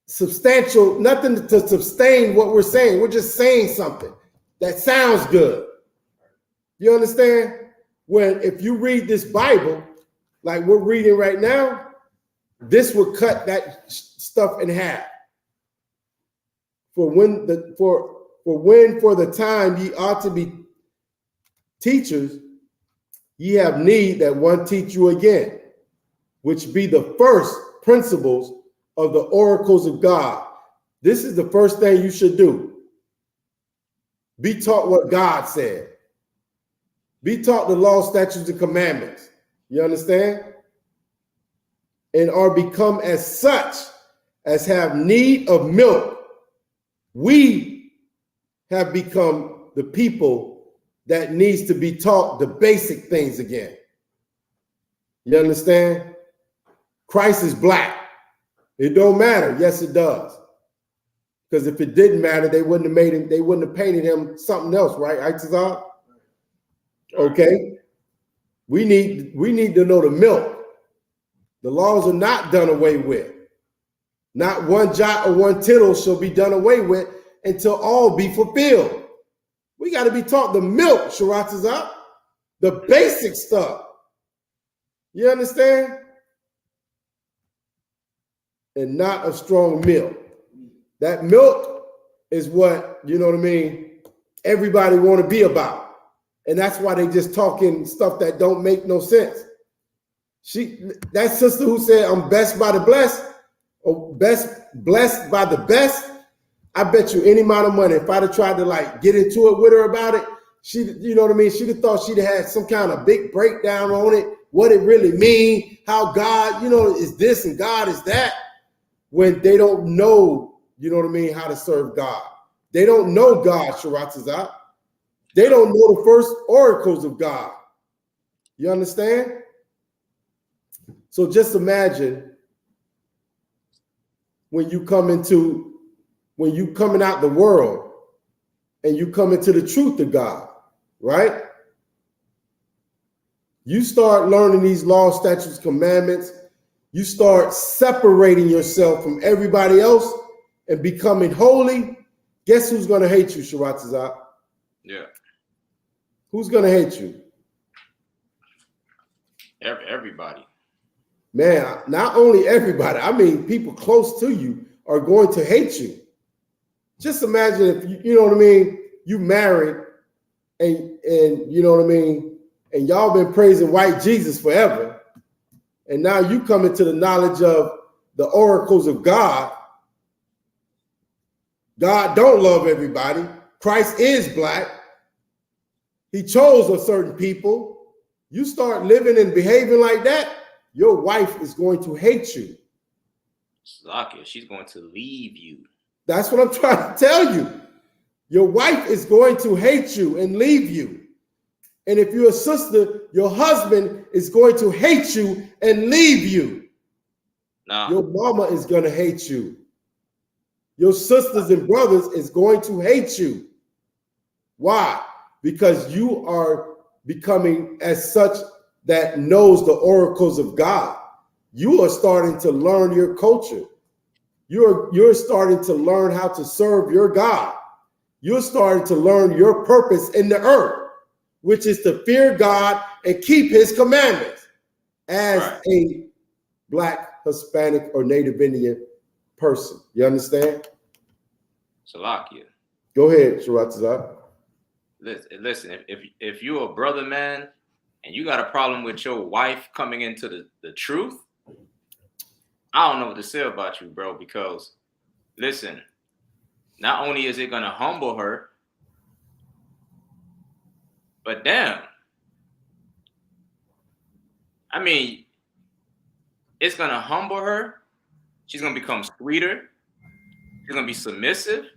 substantial, nothing to sustain what we're saying. We're just saying something that sounds good. You understand? If you read this Bible, like we're reading right now, this would cut that stuff in half. For the time ye ought to be teachers, ye have need that one teach you again, which be the first principles of the oracles of God. This is the first thing you should do. Be taught what God said. Be taught the law, statutes, and commandments. You understand? And are become as such as have need of milk. We have become the people that needs to be taught the basic things again. You understand? Christ is black. It don't matter. Yes, it does. Because if it didn't matter, they wouldn't have made him, they wouldn't have painted him something else, right? Isupk? Okay. We need to know the milk. The laws are not done away with. Not one jot or one tittle shall be done away with until all be fulfilled. We got to be taught the milk, Isupk, the basic stuff. You understand? And not a strong milk. That milk is what, you know what I mean, everybody want to be about. And that's why they just talking stuff that don't make no sense. That sister who said, I'm best by the blessed, or blessed by the best, I bet you any amount of money, if I'd have tried to like get into it with her about it, you know what I mean? She'd have thought she'd have had some kind of big breakdown on it, what it really mean, how God, you know, is this and God is that, when they don't know, you know what I mean, how to serve God. They don't know God, Isupk. They don't know the first oracles of God. You understand? So just imagine when you coming out the world and you come into the truth of God, right? You start learning these laws, statutes, commandments. You start separating yourself from everybody else and becoming holy. Guess who's going to hate you, Isupk? Yeah. Who's going to hate you? Everybody. Man, not only everybody, I mean, people close to you are going to hate you. Just imagine if you know what I mean, you married and you know what I mean, and y'all been praising white Jesus forever. And now you come into the knowledge of the oracles of God. God don't love everybody. Christ is black. He chose a certain people. You start living and behaving like that, your wife is going to hate you. Slakia, she's going to leave you. That's what I'm trying to tell you. Your wife is going to hate you and leave you. And if you're a sister, your husband is going to hate you and leave you. Nah. Your mama is going to hate you. Your sisters and brothers is going to hate you. Why? Because you are becoming as such that knows the oracles of God. You are starting to learn your culture. You're starting to learn how to serve your God. You're starting to learn your purpose in the earth, which is to fear God and keep his commandments as a black, Hispanic, or Native Indian person. You understand? Salakia. Go ahead, Isupk. Listen, if you're a brother, man, and you got a problem with your wife coming into the truth, I don't know what to say about you, bro, because listen, not only is it going to humble her, but damn, I mean, it's going to humble her. She's going to become sweeter. She's going to be submissive.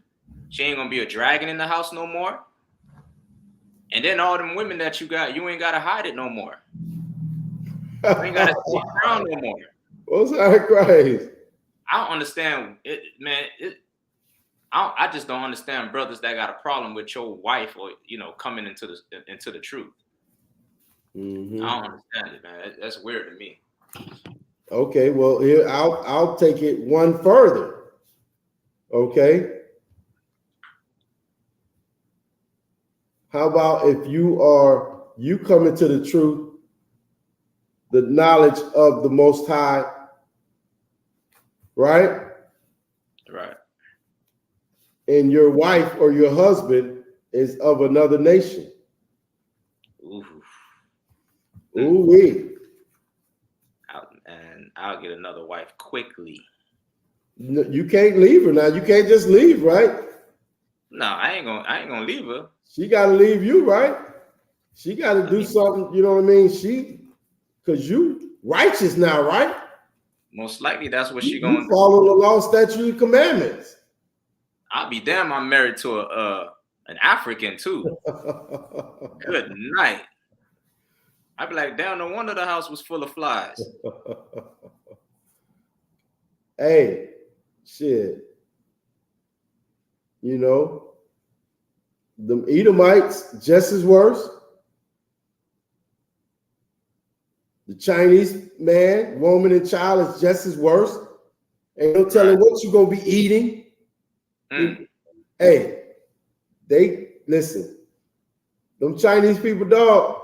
She ain't going to be a dragon in the house no more. And then all them women that you got, you ain't got to hide it no more. You ain't got to sit around no more. What's that crazy? I don't understand it, man. I just don't understand brothers that got a problem with your wife or, you know, coming into the truth. Mm-hmm. I don't understand it, man. That's weird to me. Okay, well, here I'll take it one further. Okay. How about if you come into the truth, the knowledge of the Most High, right? Right. And your wife or your husband is of another nation. Ooh-wee. And I'll get another wife quickly. You can't leave her now. You can't just leave, right? No, I ain't gonna leave her. She got to leave you, right? She got to do something. You know what I mean? Because you righteous now, right? Most likely that's what she You gonna do. follow the law, statute, and commandments. I'll be damn. I'm married to an African too. Good night. I'd be like, damn. No wonder the house was full of flies. Hey, shit. You know, the Edomites just as worse. The Chinese man, woman, and child is just as worse. Ain't no telling what you're gonna be eating. Hey, they listen. Them Chinese people, dog.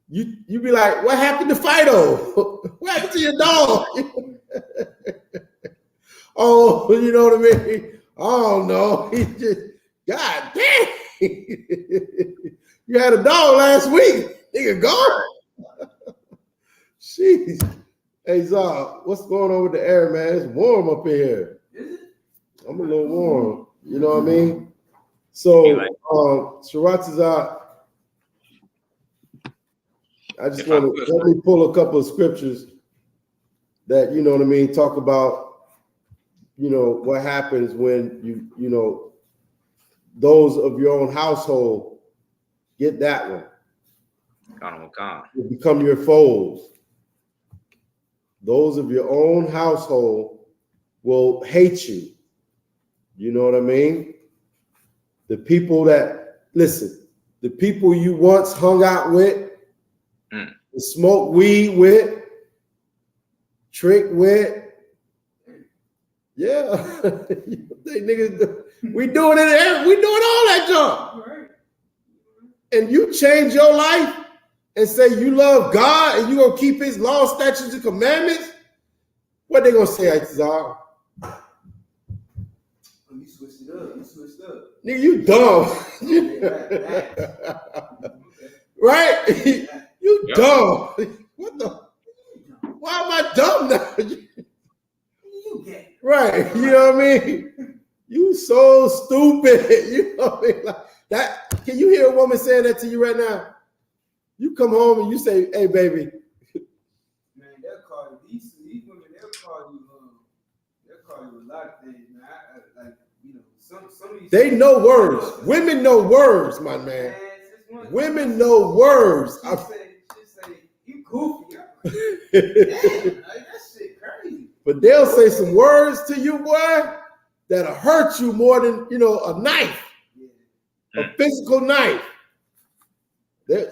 You be like, what happened to Fido? What happened to your dog? Oh, you know what I mean? Oh no, he just God damn. You had a dog last week. Nigga gone. Jeez. Hey Zah, what's going on with the air, man? It's warm up in here. I'm a little warm. You know what I mean? So Sharatazah, I just want to let me pull a couple of scriptures that, you know what I mean, talk about, you know, what happens when you know, those of your own household get that one. Will become your foes. Those of your own household will hate you. You know what I mean? The people that, listen, the people you once hung out with, smoked weed with, tricked with, yeah. They niggas, we doing it, we doing all that junk. And you change your life and say you love God and you gonna keep his law, statutes, and commandments, what they gonna say, Isaiah? You switched it up. You switched up. Nigga, you dumb. Right? You dumb. What the? Why am I dumb now? Right. You know what I mean? You so stupid. You know what I mean? Like that. Can you hear a woman saying that to you right now? You come home and you say, "Hey, baby." Man, they'll call you these women. They'll call you a lot of things, man. Like, you know, some of these. They know words. Women know words, my man. Women know words. She say, you goofy. Damn, like, that shit crazy. But they'll say some words to you, boy, that'll hurt you more than, you know, a knife, a physical knife.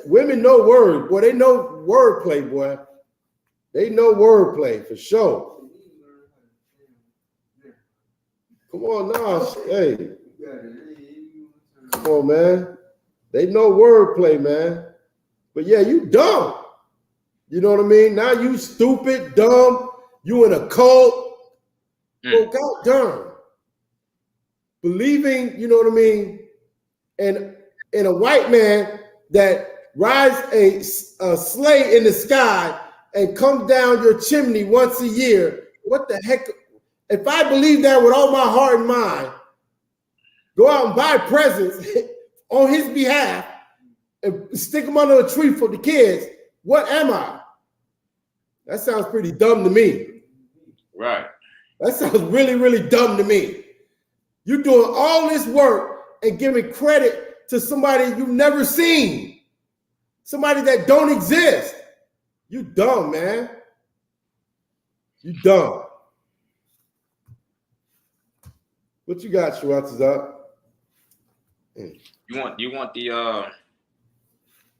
Women know words, boy. They know wordplay, boy. They know wordplay for sure. Come on now, hey. Come on, man. They know wordplay, man. But yeah, you dumb. You know what I mean? Now you stupid, dumb. You in a cult. Well, God darn. Believing, you know what I mean, and in a white man that rides a sleigh in the sky and comes down your chimney once a year. What the heck? If I believe that with all my heart and mind, go out and buy presents on his behalf and stick them under a tree for the kids, what am I? That sounds pretty dumb to me. Right. That sounds really, really dumb to me. You're doing all this work and giving credit to somebody you've never seen, somebody that don't exist. You dumb, man. You dumb. What you got, Sharatazah? You want the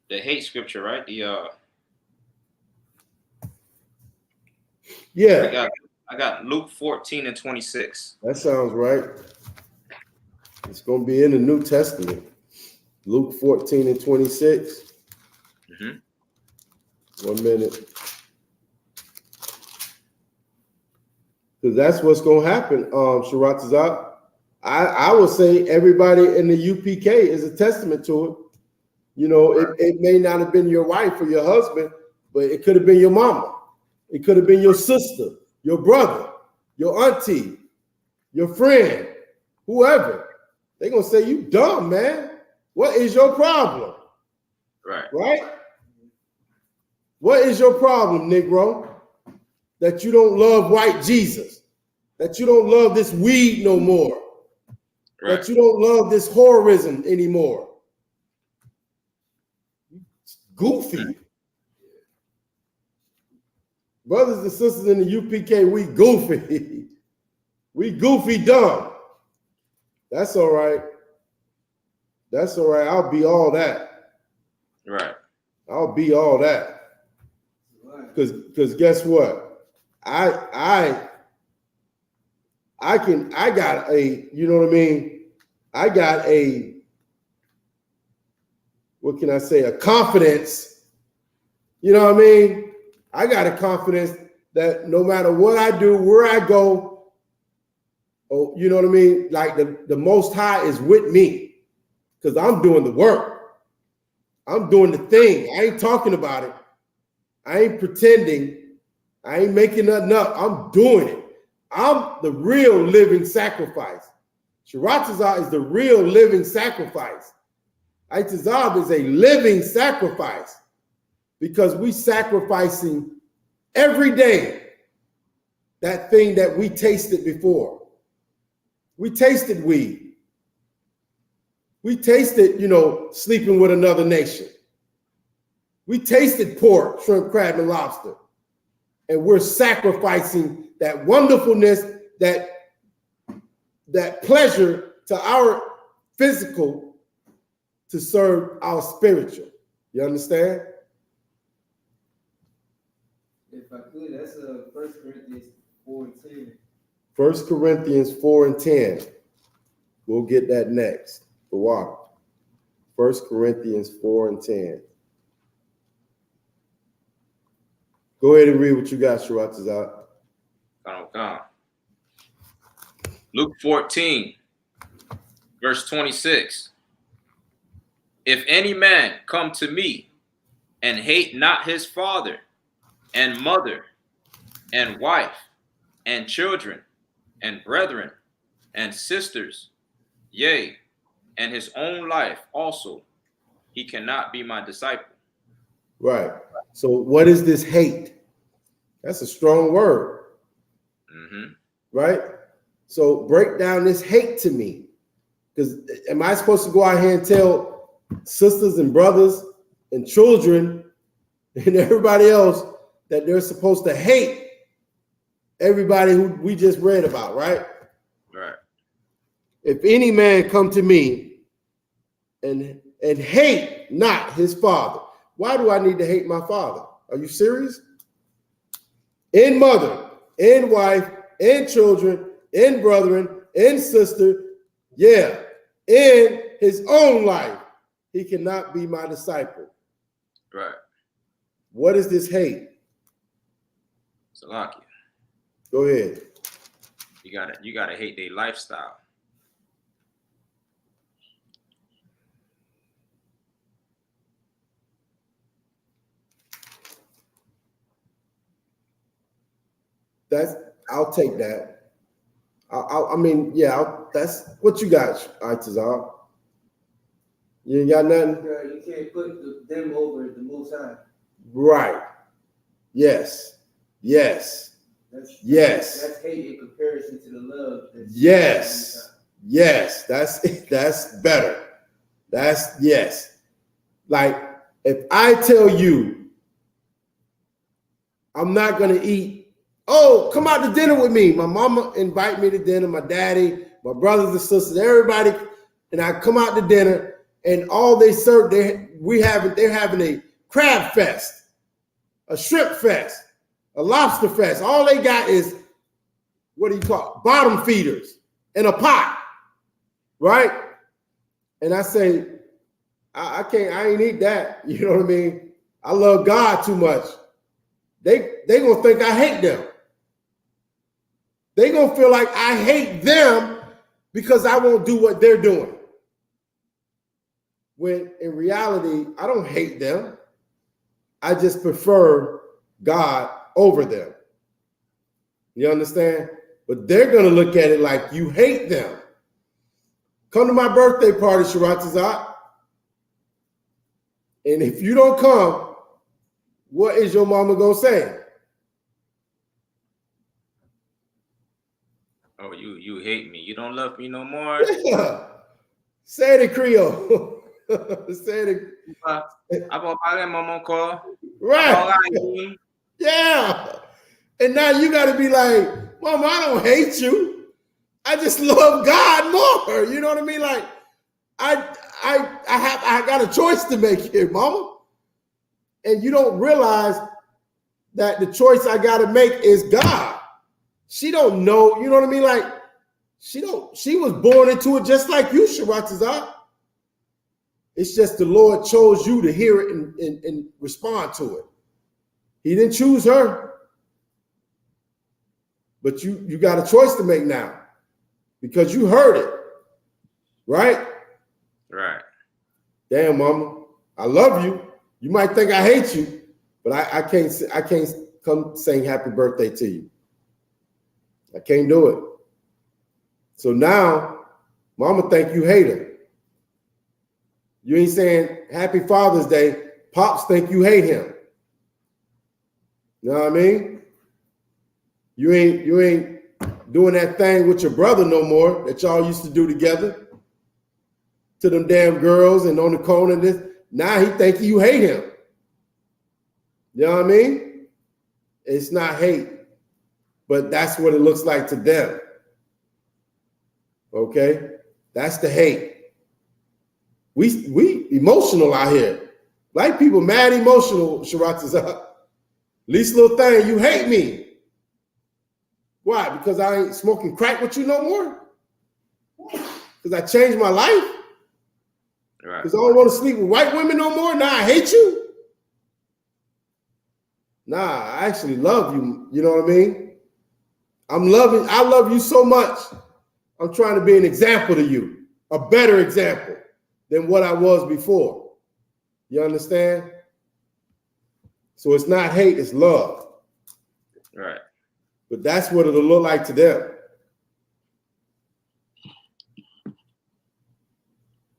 hate scripture, right? Yeah. I got Luke 14:26. That sounds right. It's going to be in the New Testament. Luke 14:26. 1 minute. Because that's what's going to happen, Sharatazah. I would say everybody in the UPK is a testament to it. You know, it may not have been your wife or your husband, but it could have been your mama. It could have been your sister, your brother, your auntie, your friend, whoever. They're gonna say you dumb, man. What is your problem? Right? What is your problem, Negro? That you don't love white Jesus, that you don't love this weed no more, that you don't love this horrorism anymore. Goofy. Brothers and sisters in the UPK, we goofy. We goofy dumb. That's all right. That's all right. I'll be all that. Right. I'll be all that. Because guess what? I got a, you know what I mean? I got a, what can I say? A confidence. You know what I mean? I got a confidence that no matter what I do, where I go, oh, you know what I mean? Like the Most High is with me because I'm doing the work. I'm doing the thing. I ain't talking about it. I ain't pretending. I ain't making nothing up. I'm doing it. I'm the real living sacrifice. Sharatazah is the real living sacrifice. Itazab is a living sacrifice because we sacrificing every day that thing that we tasted before. We tasted weed. We tasted, you know, sleeping with another nation. We tasted pork, shrimp, crab, and lobster. And we're sacrificing that wonderfulness, that pleasure to our physical to serve our spiritual. You understand? If I could, that's 1 Corinthians 4:10. 1 Corinthians 4:10. We'll get that next. The water. 1 Corinthians 4:10. Go ahead and read what you got, Sharatazah. Come. Luke 14, verse 26. If any man come to me and hate not his father and mother and wife and children and brethren and sisters, yea, and his own life also, he cannot be my disciple. Right. So what is this hate? That's a strong word. Mm-hmm. Right? So break down this hate to me. Because am I supposed to go out here and tell sisters and brothers and children and everybody else that they're supposed to hate everybody who we just read about, right? Right. If any man come to me and hate not his father, why do I need to hate my father? Are you serious? And mother, and wife, and children, and brethren, and sister, yeah, in his own life, he cannot be my disciple. Right. What is this hate? Salakia. Go ahead. You gotta hate their lifestyle. I'll take that. I mean, yeah, that's what you got, Itazar. You ain't got nothing? You can't put them over the Most High. Right. Yes. That's hate in comparison to the love. Yes. That's better. That's yes. Like if I tell you I'm not gonna eat, oh, come out to dinner with me. My mama invite me to dinner, my daddy, my brothers and sisters, everybody, and I come out to dinner, and all they serve, they're having a crab fest, a shrimp fest, a lobster fest. All they got is, what do you call it? Bottom feeders in a pot, right? And I say, I ain't eat that. You know what I mean? I love God too much. They gonna think I hate them. They gonna feel like I hate them because I won't do what they're doing. When in reality, I don't hate them. I just prefer God over them. You understand? But they're gonna look at it like you hate them. Come to my birthday party, Sharatazak. And if you don't come, what is your mama gonna say? Oh, you hate me. You don't love me no more. Yeah. Say it in Creole. Say it in... Right. Yeah. And now you got to be like, Mama, I don't hate you. I just love God more. You know what I mean? Like, I got a choice to make here, Mama. And you don't realize that the choice I got to make is God. She don't know. You know what I mean? Like, she was born into it just like you, Sharatazak. It's just the Lord chose you to hear it and respond to it. He didn't choose her. But you got a choice to make now because you heard it. Right? Right. Damn, Mama. I love you. You might think I hate you, but I can't come sing happy birthday to you. I can't do it. So now, Mama think you hate her. You ain't saying happy Father's Day. Pops think you hate him. You know what I mean? You ain't doing that thing with your brother no more that y'all used to do together to them damn girls and on the corner and this. Now he think you hate him. You know what I mean? It's not hate, but that's what it looks like to them. Okay? That's the hate. We emotional out here. Black people mad emotional, Sharatazak. Least little thing, you hate me. Why? Because I ain't smoking crack with you no more? Because I changed my life? Right. Because I don't want to sleep with white women no more? Now I hate you? Nah, I actually love you. You know what I mean? I love you so much. I'm trying to be an example to you, a better example than what I was before. You understand? So it's not hate, it's love. Right. But that's what it'll look like to them.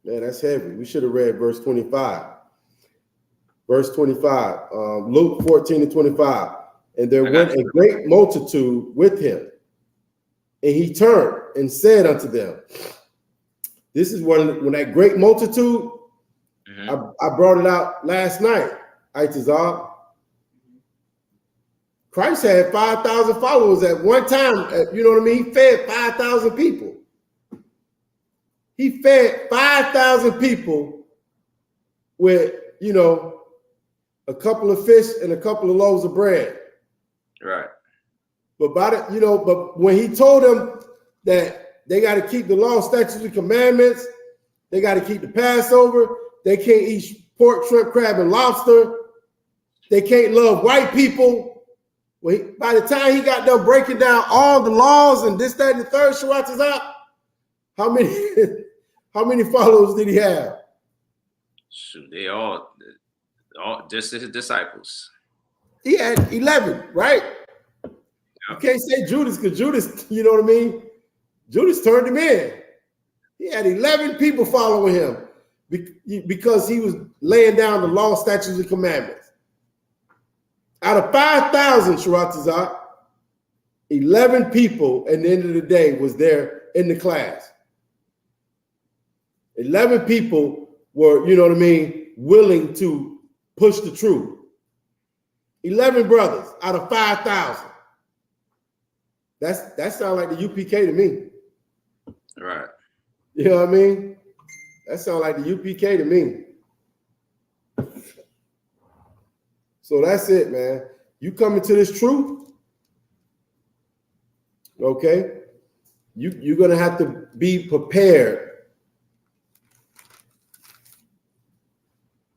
Man, that's heavy. We should have read verse 25. Verse 25, Luke 14-25. And there went a great multitude with him. And he turned and said unto them, this is when that great multitude, I brought it out last night, Itazal. Christ had 5,000 followers at one time. You know what I mean? He fed 5,000 people. He fed 5,000 people with, a couple of fish and a couple of loaves of bread. Right. But but when he told them that they got to keep the law, statutes, and commandments, they got to keep the Passover, they can't eat pork, shrimp, crab, and lobster, they can't love white people. Well, by the time he got done breaking down all the laws and this, that, and the third, Sharatazak, how many followers did he have? Shoot, they all just his disciples. He had 11, right? Yep. You can't say Judas because Judas, you know what I mean? Judas turned him in. He had 11 people following him because he was laying down the law, statutes, and commandments. Out of 5,000, Sharatazak, 11 people at the end of the day was there in the class. 11 people were, you know what I mean, willing to push the truth. 11 brothers out of 5,000. That sounds like the UPK to me. Right. You know what I mean? That sounds like the UPK to me. So that's it, man. You come into this truth, okay? You're gonna have to be prepared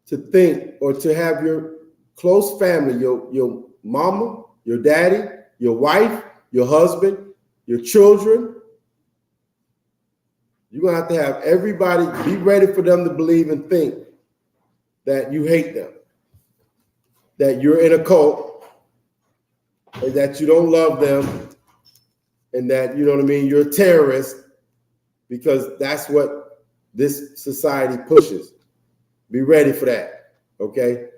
to think or to have your close family, your mama, your daddy, your wife, your husband, your children. You're gonna have to have everybody be ready for them to believe and think that you hate them, that you're in a cult, and that you don't love them, and that, you know what I mean, you're a terrorist, because that's what this society pushes. Be ready for that. Okay?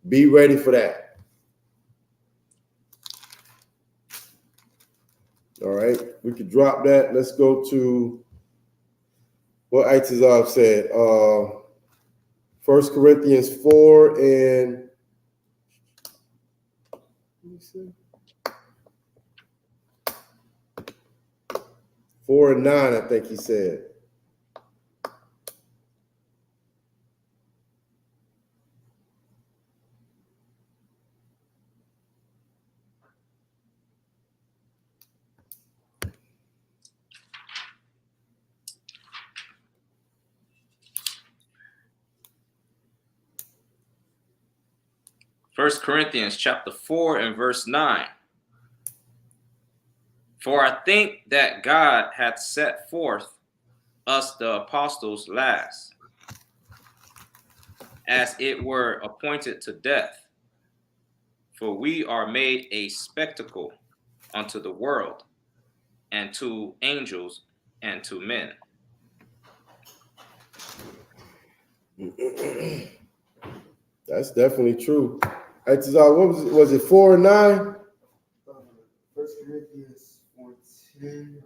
Be ready for that. All right, we could drop that. Let's go to what Itazov said. 1 Corinthians 4 and 4 and 9, I think he said. First Corinthians chapter 4 and verse 9. For I think that God hath set forth us the apostles last, as it were appointed to death. For we are made a spectacle unto the world, and to angels, and to men. That's definitely true. Itazov, what was it 4 and 9? 1 Corinthians 4:10.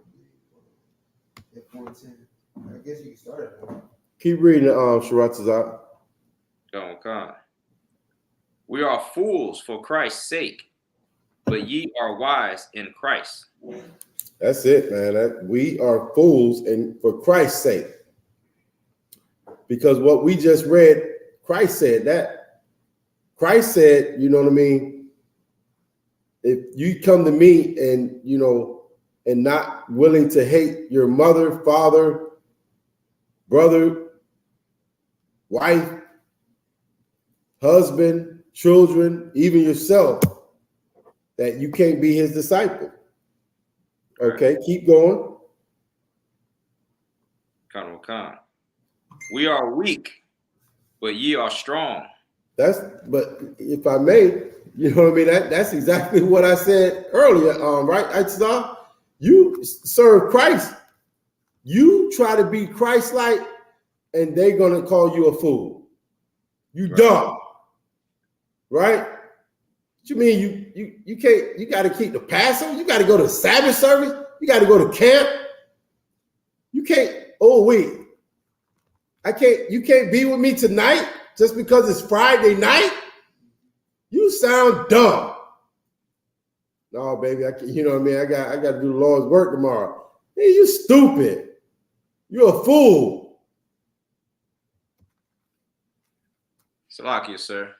4:10. I guess you can start it now. Keep reading, Sharatazov. Oh God. We are fools for Christ's sake, but ye are wise in Christ. That's it, man. We are fools, and for Christ's sake. Because what we just read, Christ said that. Christ said, you know what I mean? If you come to me and, you know, and not willing to hate your mother, father, brother, wife, husband, children, even yourself, that you can't be his disciple. Okay, keep going. Khan. We are weak, but ye are strong. But if I may, you know what I mean? That's exactly what I said earlier, right? Itazov, you serve Christ. You try to be Christ-like, and they're gonna call you a fool. You dumb, right? What you mean you can't? You got to keep the Passover. You got to go to Sabbath service. You got to go to camp. You can't. Oh wait, I can't. You can't be with me tonight just because it's Friday night. You sound dumb. No, baby, you know what I mean? I got to do the Lord's work tomorrow. Hey, you stupid. You're a fool. Salakia, sir.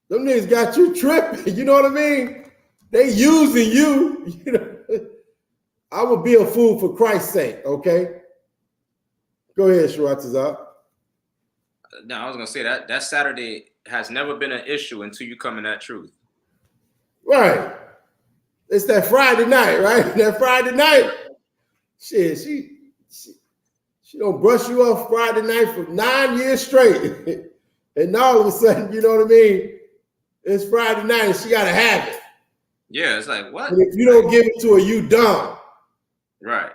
Them niggas got you tripping. You know what I mean? They using you. You know, I would be a fool for Christ's sake, okay? Go ahead, Sharatazah. No, I was gonna say that Saturday has never been an issue until you come in that truth. Right. It's that Friday night, right? That Friday night. Shit, she don't brush you off Friday night for 9 years straight. And all of a sudden, you know what I mean? It's Friday night and she gotta have it. Yeah, it's like what? And if you don't give it to her, you dumb. Right.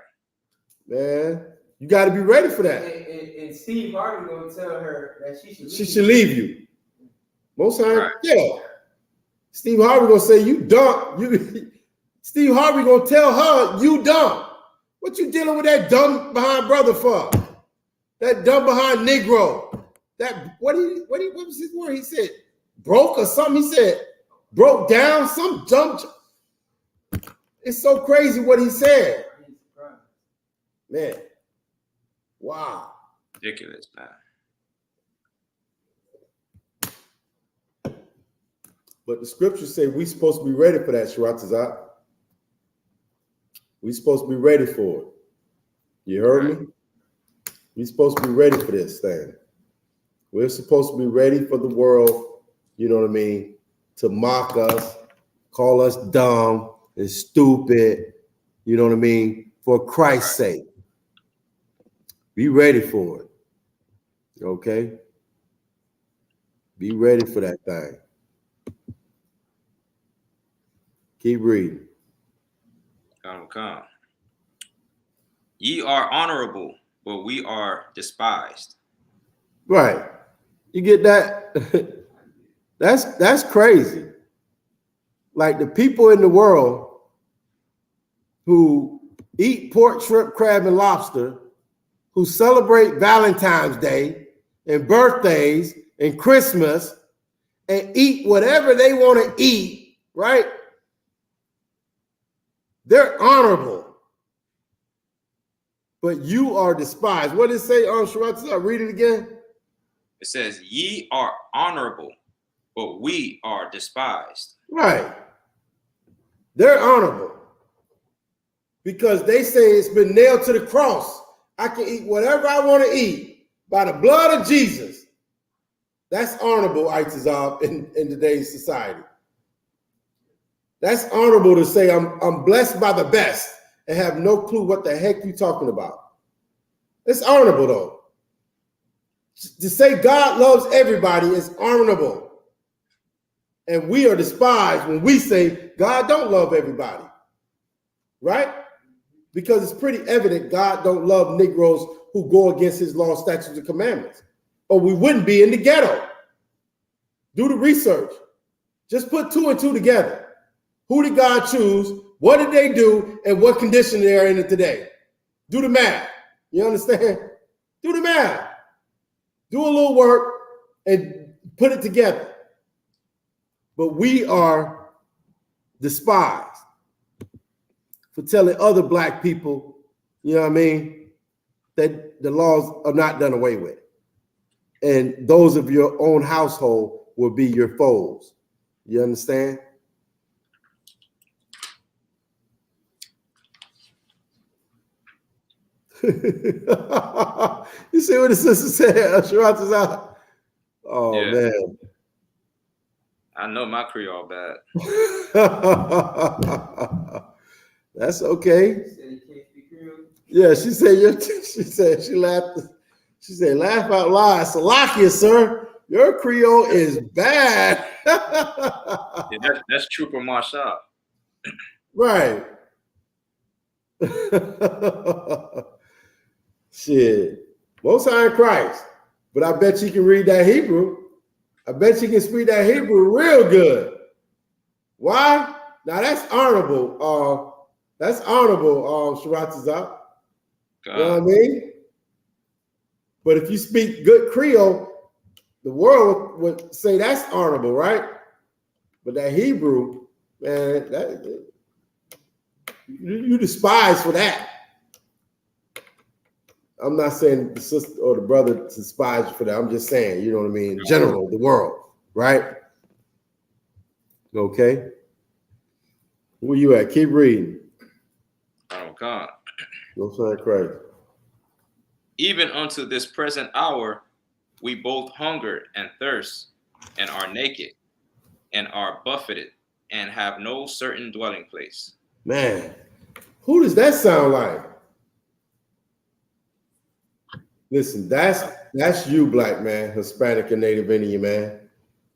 Man, you gotta be ready for that. And Steve Harvey gonna tell her that she should leave you. Most times, right. Yeah. Steve Harvey gonna say you dumb. Steve Harvey gonna tell her you dumb. What you dealing with that dumb behind brother for? That dumb behind Negro. That what was his word? He said broke or something. He said broke down some dumb. It's so crazy what he said. Man, wow. Ridiculous, man. But the scriptures say we're supposed to be ready for that, Sharatazah. We're supposed to be ready for it. You heard me? We're supposed to be ready for this thing. We're supposed to be ready for the world, you know what I mean, to mock us, call us dumb and stupid, you know what I mean, for Christ's sake. Be ready for it. Okay? Be ready for that thing. Keep reading. Come. Ye are honorable, but we are despised. Right. You get that? That's crazy. Like the people in the world who eat pork, shrimp, crab, and lobster, who celebrate Valentine's Day and birthdays and Christmas and eat whatever they want to eat, right? They're honorable. But you are despised. What does it say on Sharat? Read it again. It says, ye are honorable, but we are despised. Right. They're honorable. Because they say it's been nailed to the cross. I can eat whatever I want to eat by the blood of Jesus. That's honorable, I.S.U.P.K, in today's society. That's honorable to say I'm blessed by the best and have no clue what the heck you're talking about. It's honorable, though. To say God loves everybody is honorable. And we are despised when we say God don't love everybody. Right? Because it's pretty evident God don't love Negroes who go against his law, statutes, and commandments. Or we wouldn't be in the ghetto. Do the research. Just put 2 and 2 together. Who did God choose? What did they do? And what condition they are in it today? Do the math. You understand? Do the math. Do a little work and put it together. But we are despised for telling other black people, you know what I mean, that the laws are not done away with. And those of your own household will be your foes. You understand? You see what the sister said? Sharat? Oh, yeah. Man. I know my Creole bad. That's okay. Yeah, she said she laughed. She said, laugh out loud. Salakia, sir. Your Creole is bad. Yeah, that's Trooper Marshall. Right. Shit. Most High in Christ. But I bet you can read that Hebrew. I bet you can speak that Hebrew real good. Why? Now that's honorable. Sharat. You know what I mean? But if you speak good Creole, the world would say that's honorable, right? But that Hebrew, man, you despise for that. I'm not saying the sister or the brother despise you for that. I'm just saying, you know what I mean? In general, the world, right? Okay. Where you at? Keep reading. Oh, God. No sign Christ. Even unto this present hour, we both hunger and thirst, and are naked, and are buffeted, and have no certain dwelling place. Man, who does that sound like? Listen, that's you, black man, Hispanic and Native Indian man.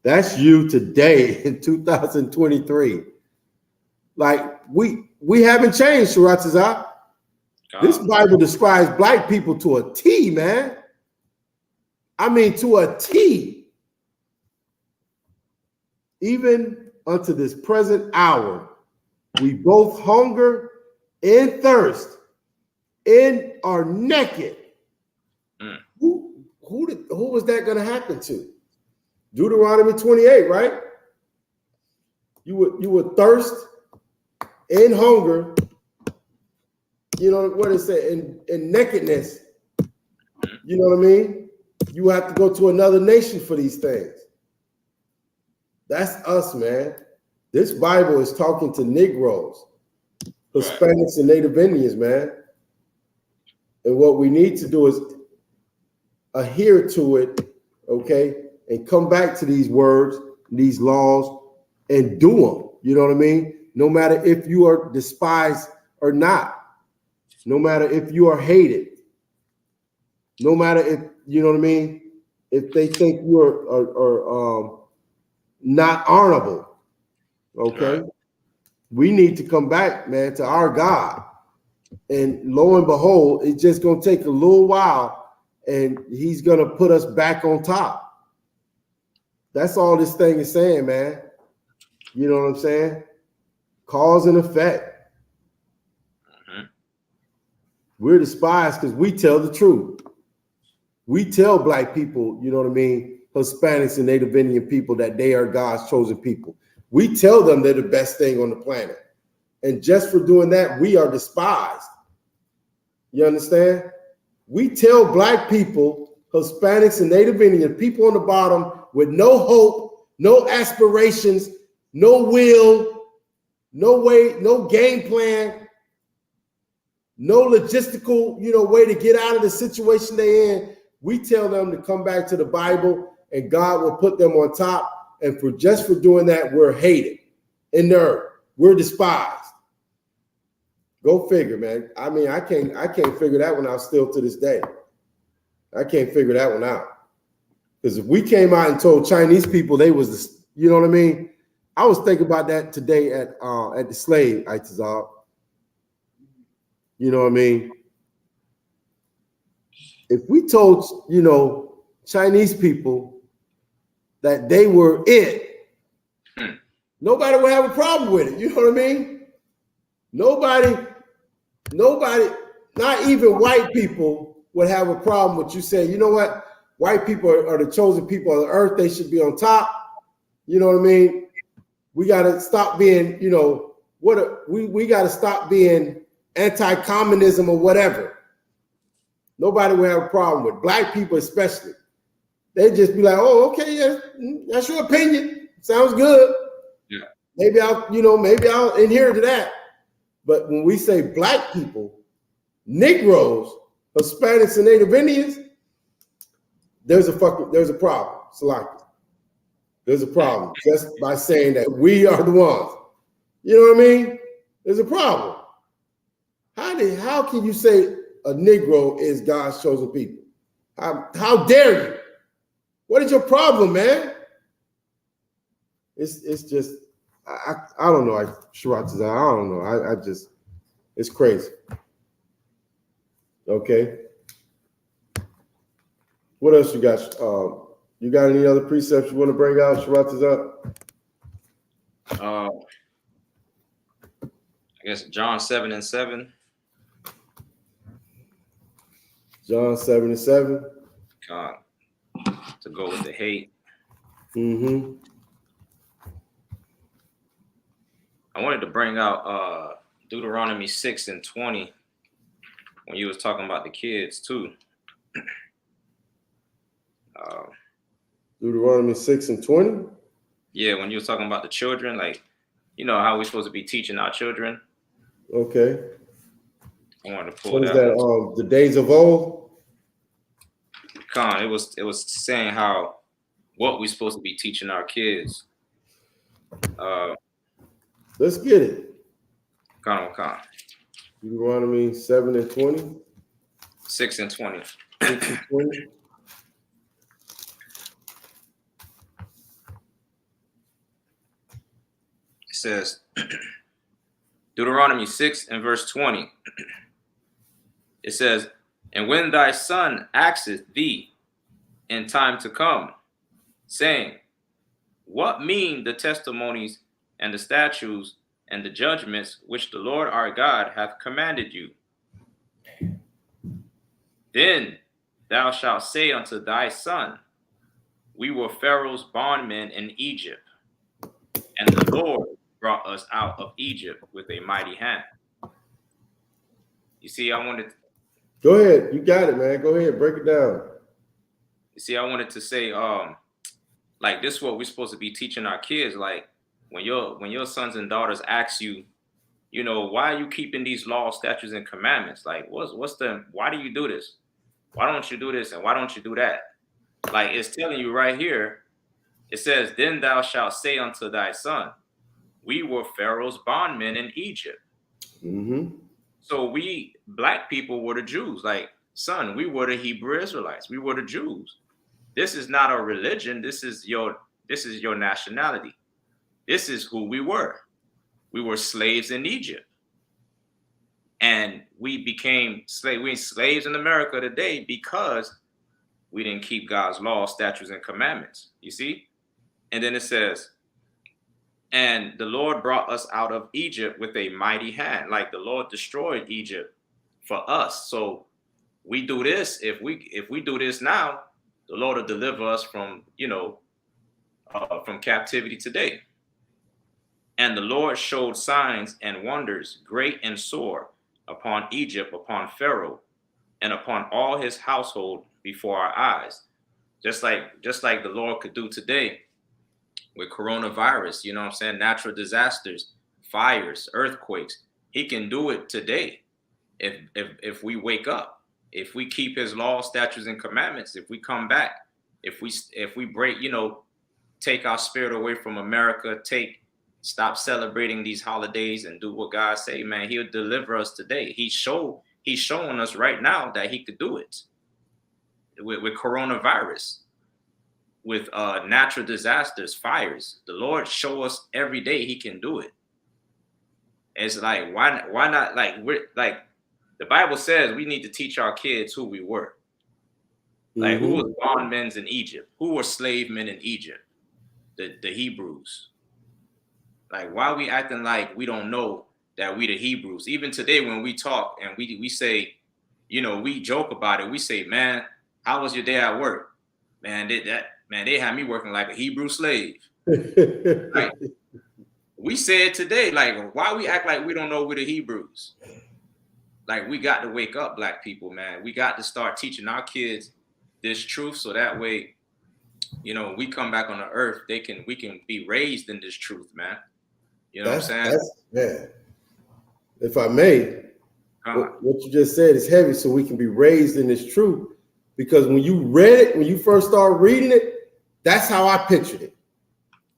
That's you today in 2023. Like we haven't changed, Sharat. This Bible describes black people to a T, man. I mean, to a T. Even unto this present hour, we both hunger and thirst and are naked. Who was that going to happen to? Deuteronomy 28, right? You would thirst and hunger. You know what it said, in nakedness. You know what I mean? You have to go to another nation for these things. That's us, man. This Bible is talking to Negroes, Hispanics, and Native Indians, man. And what we need to do is adhere to it, okay, and come back to these words, these laws, and do them. You know what I mean? No matter if you are despised or not, no matter if you are hated, no matter if, you know what I mean, if they think you are not honorable, okay? Right. We need to come back, man, to our God And lo and behold, it's just going to take a little while and he's going to put us back on top. That's all this thing is saying, man. You know what I'm saying? Cause and effect. Mhm. We're despised because we tell the truth. We tell black people, you know what I mean, Hispanics and Native Indian people that they are God's chosen people. We tell them they're the best thing on the planet. And just for doing that, we are despised. You understand? We tell black people, Hispanics and Native Indian people on the bottom with no hope, no aspirations, no will, no way, no game plan, no logistical, way to get out of the situation they're in. We tell them to come back to the Bible and God will put them on top. And for doing that, we're hated in the earth. We're despised. Go figure, man. I mean, I can't figure that one out still to this day. I can't figure that one out. Because if we came out and told Chinese people they was, you know what I mean? I was thinking about that today at the slave, Itazal. You know what I mean? If we told, Chinese people that they were it, nobody would have a problem with it. You know what I mean? Nobody, not even white people would have a problem with you saying, you know what? White people are the chosen people of the earth. They should be on top. You know what I mean? We got to stop being, we got to stop being anti-communism or whatever. Nobody would have a problem with black people, especially. They'd just be like, oh, okay, yeah, that's your opinion. Sounds good. Yeah. Maybe I'll adhere to that. But when we say black people, Negroes, Hispanics, and Native Indians, there's a problem. Salaki. There's a problem just by saying that we are the ones. You know what I mean? There's a problem. How can you say a Negro is God's chosen people? How dare you? What is your problem, man? It's just I don't know. I don't know. I just it's crazy. Okay. What else you got? You got any other precepts you want to bring out, Sharatazar? I guess John 7:7. John 7:7. God, to go with the hate. Mm-hmm. I wanted to bring out Deuteronomy 6:20 when you was talking about the kids too. Deuteronomy 6:20. Yeah, when you was talking about the children, like, how we're supposed to be teaching our children. Okay. I wanted to pull What it is out. that? The days of old. Con, it was saying what we're supposed to be teaching our kids. Let's get it. Con. Deuteronomy 7:20. 6:20. 6:20. It says, Deuteronomy 6:20. It says, and when thy son asketh thee in time to come, saying, what mean the testimonies and the statutes and the judgments which the Lord our God hath commanded you? Then thou shalt say unto thy son, we were Pharaoh's bondmen in Egypt, and the Lord brought us out of Egypt with a mighty hand. You see, I wanted Go ahead. You got it, man. Go ahead. Break it down. You see, I wanted to say, like, this is what we're supposed to be teaching our kids. Like, when your sons and daughters ask you, why are you keeping these laws, statutes, and commandments? Like, why do you do this? Why don't you do this? And why don't you do that? Like, it's telling you right here. It says, then thou shalt say unto thy son, we were Pharaoh's bondmen in Egypt. Mm-hmm. So we black people were the Jews. Like, son, we were the Hebrew Israelites. We were the Jews. This is not a religion. This is your nationality. This is who we were. We were slaves in Egypt. And we became slaves in America today because we didn't keep God's law, statutes, and commandments. You see? And then it says, and the Lord brought us out of Egypt with a mighty hand. Like the Lord destroyed Egypt for us. So we do this. If we do this now, the Lord will deliver us from, from captivity today. And the Lord showed signs and wonders, great and sore, upon Egypt, upon Pharaoh, and upon all his household before our eyes. Just like the Lord could do today with coronavirus, you know what I'm saying? Natural disasters, fires, earthquakes. He can do it today if we wake up, if we keep his law, statutes, and commandments, if we come back, if we break, take our spirit away from America, stop celebrating these holidays and do what God say, man, he'll deliver us today. He's showing us right now that he could do it with coronavirus, with natural disasters, fires. The Lord show us every day he can do it. It's like, why not? Like, the Bible says we need to teach our kids who we were. Like, who was bondmen in Egypt? Who were slave men in Egypt? The Hebrews. Like, why are we acting like we don't know that we the Hebrews? Even today when we talk and we say, we joke about it. We say, man, how was your day at work? Man, they had me working like a Hebrew slave. Like, we said today, like, why we act like we don't know we're the Hebrews? Like, we got to wake up, black people, man. We got to start teaching our kids this truth so that way, we come back on the earth, we can be raised in this truth, man. You know what I'm saying? Man. If I may, what you just said is heavy, so we can be raised in this truth. Because when you read it, when you first started reading it, that's how I pictured it.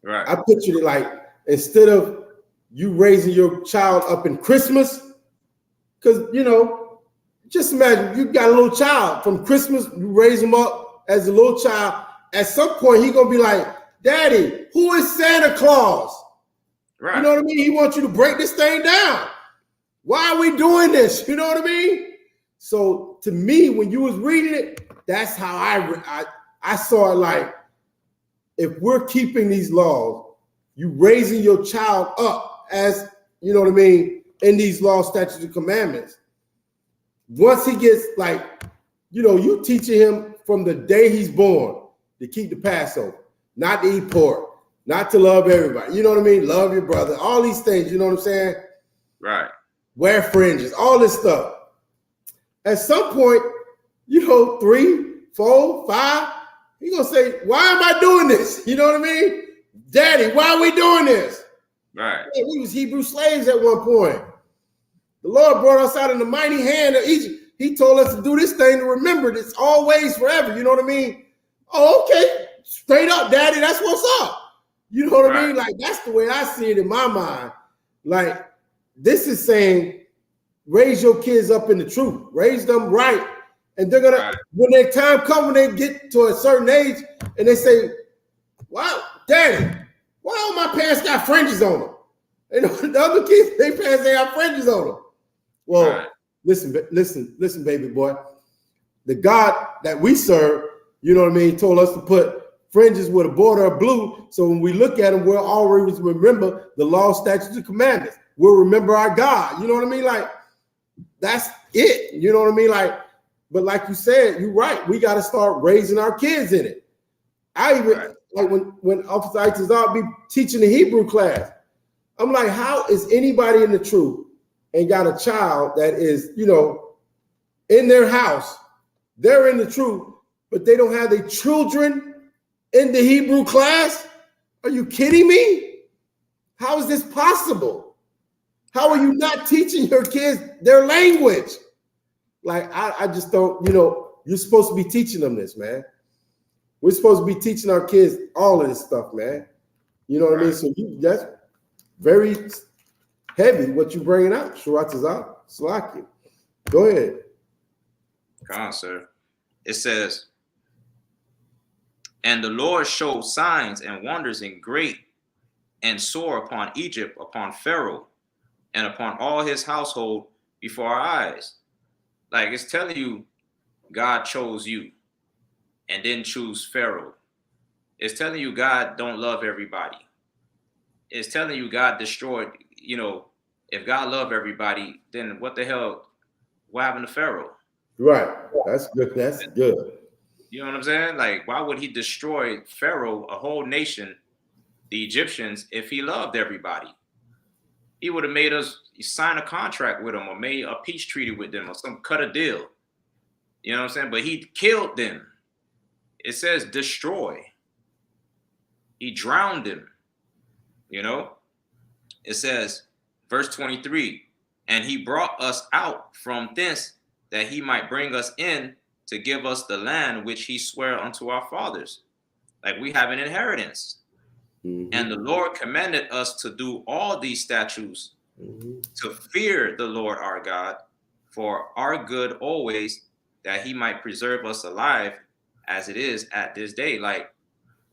Right. I pictured it like, instead of you raising your child up in Christmas, because, just imagine you got a little child from Christmas, you raise him up as a little child. At some point, he's going to be like, Daddy, who is Santa Claus? Right. You know what I mean? He wants you to break this thing down. Why are we doing this? You know what I mean? So to me, when you was reading it, that's how I saw it. Like, if we're keeping these laws, you raising your child up as, you know what I mean, in these laws, statutes, and commandments. Once he gets like, you teaching him from the day he's born to keep the Passover, not to eat pork, not to love everybody. You know what I mean? Love your brother, all these things, you know what I'm saying? Right. Wear fringes, all this stuff. At some point, 3, 4, 5, he's going to say, why am I doing this? You know what I mean? Daddy, why are we doing this? Right. Man, we was Hebrew slaves at one point. The Lord brought us out in the mighty hand of Egypt. He told us to do this thing to remember this always, forever. You know what I mean? Oh, okay. Straight up, Daddy, that's what's up. You know what I mean? Like, that's the way I see it in my mind. Like, this is saying, raise your kids up in the truth. Raise them right. And they're going to, when their time comes, when they get to a certain age, and they say, wow, Daddy, why all my pants got fringes on them? And the other kids, their pants, they have fringes on them. Well, listen, baby boy. The God that we serve, you know what I mean, told us to put fringes with a border of blue. So when we look at them, we'll always remember the law, statutes, and commandments. We'll remember our God. You know what I mean? Like, that's it. You know what I mean? Like, but like you said, you're right. We got to start raising our kids in it. I even, like when Officer I.S.U.P.K be teaching the Hebrew class, I'm like, how is anybody in the truth and got a child that is, in their house, they're in the truth, but they don't have their children in the Hebrew class? Are you kidding me? How is this possible? How are you not teaching your kids their language? Like, I just don't, you're supposed to be teaching them this, man. We're supposed to be teaching our kids all of this stuff, man. You know what I mean? So that's very heavy what you bringing out. Sharatazah, Salaki. Go ahead. Come on, sir. It says, and the Lord showed signs and wonders and great and sore upon Egypt, upon Pharaoh, and upon all his household before our eyes. Like, it's telling you God chose you and didn't choose Pharaoh. It's telling you God don't love everybody. It's telling you God destroyed, if God loved everybody, then what the hell, what happened to Pharaoh? Right. That's good. That's good. You know what I'm saying? Like, why would he destroy Pharaoh, a whole nation, the Egyptians, if he loved everybody? He would have made us sign a contract with them or made a peace treaty with them or cut a deal. You know what I'm saying? But he killed them. It says destroy. He drowned them. It says, verse 23, and he brought us out from thence that he might bring us in to give us the land which he sware unto our fathers. Like, we have an inheritance. Mm-hmm. And the Lord commanded us to do all these statutes, mm-hmm. to fear the Lord our God for our good always, that he might preserve us alive as it is at this day. Like,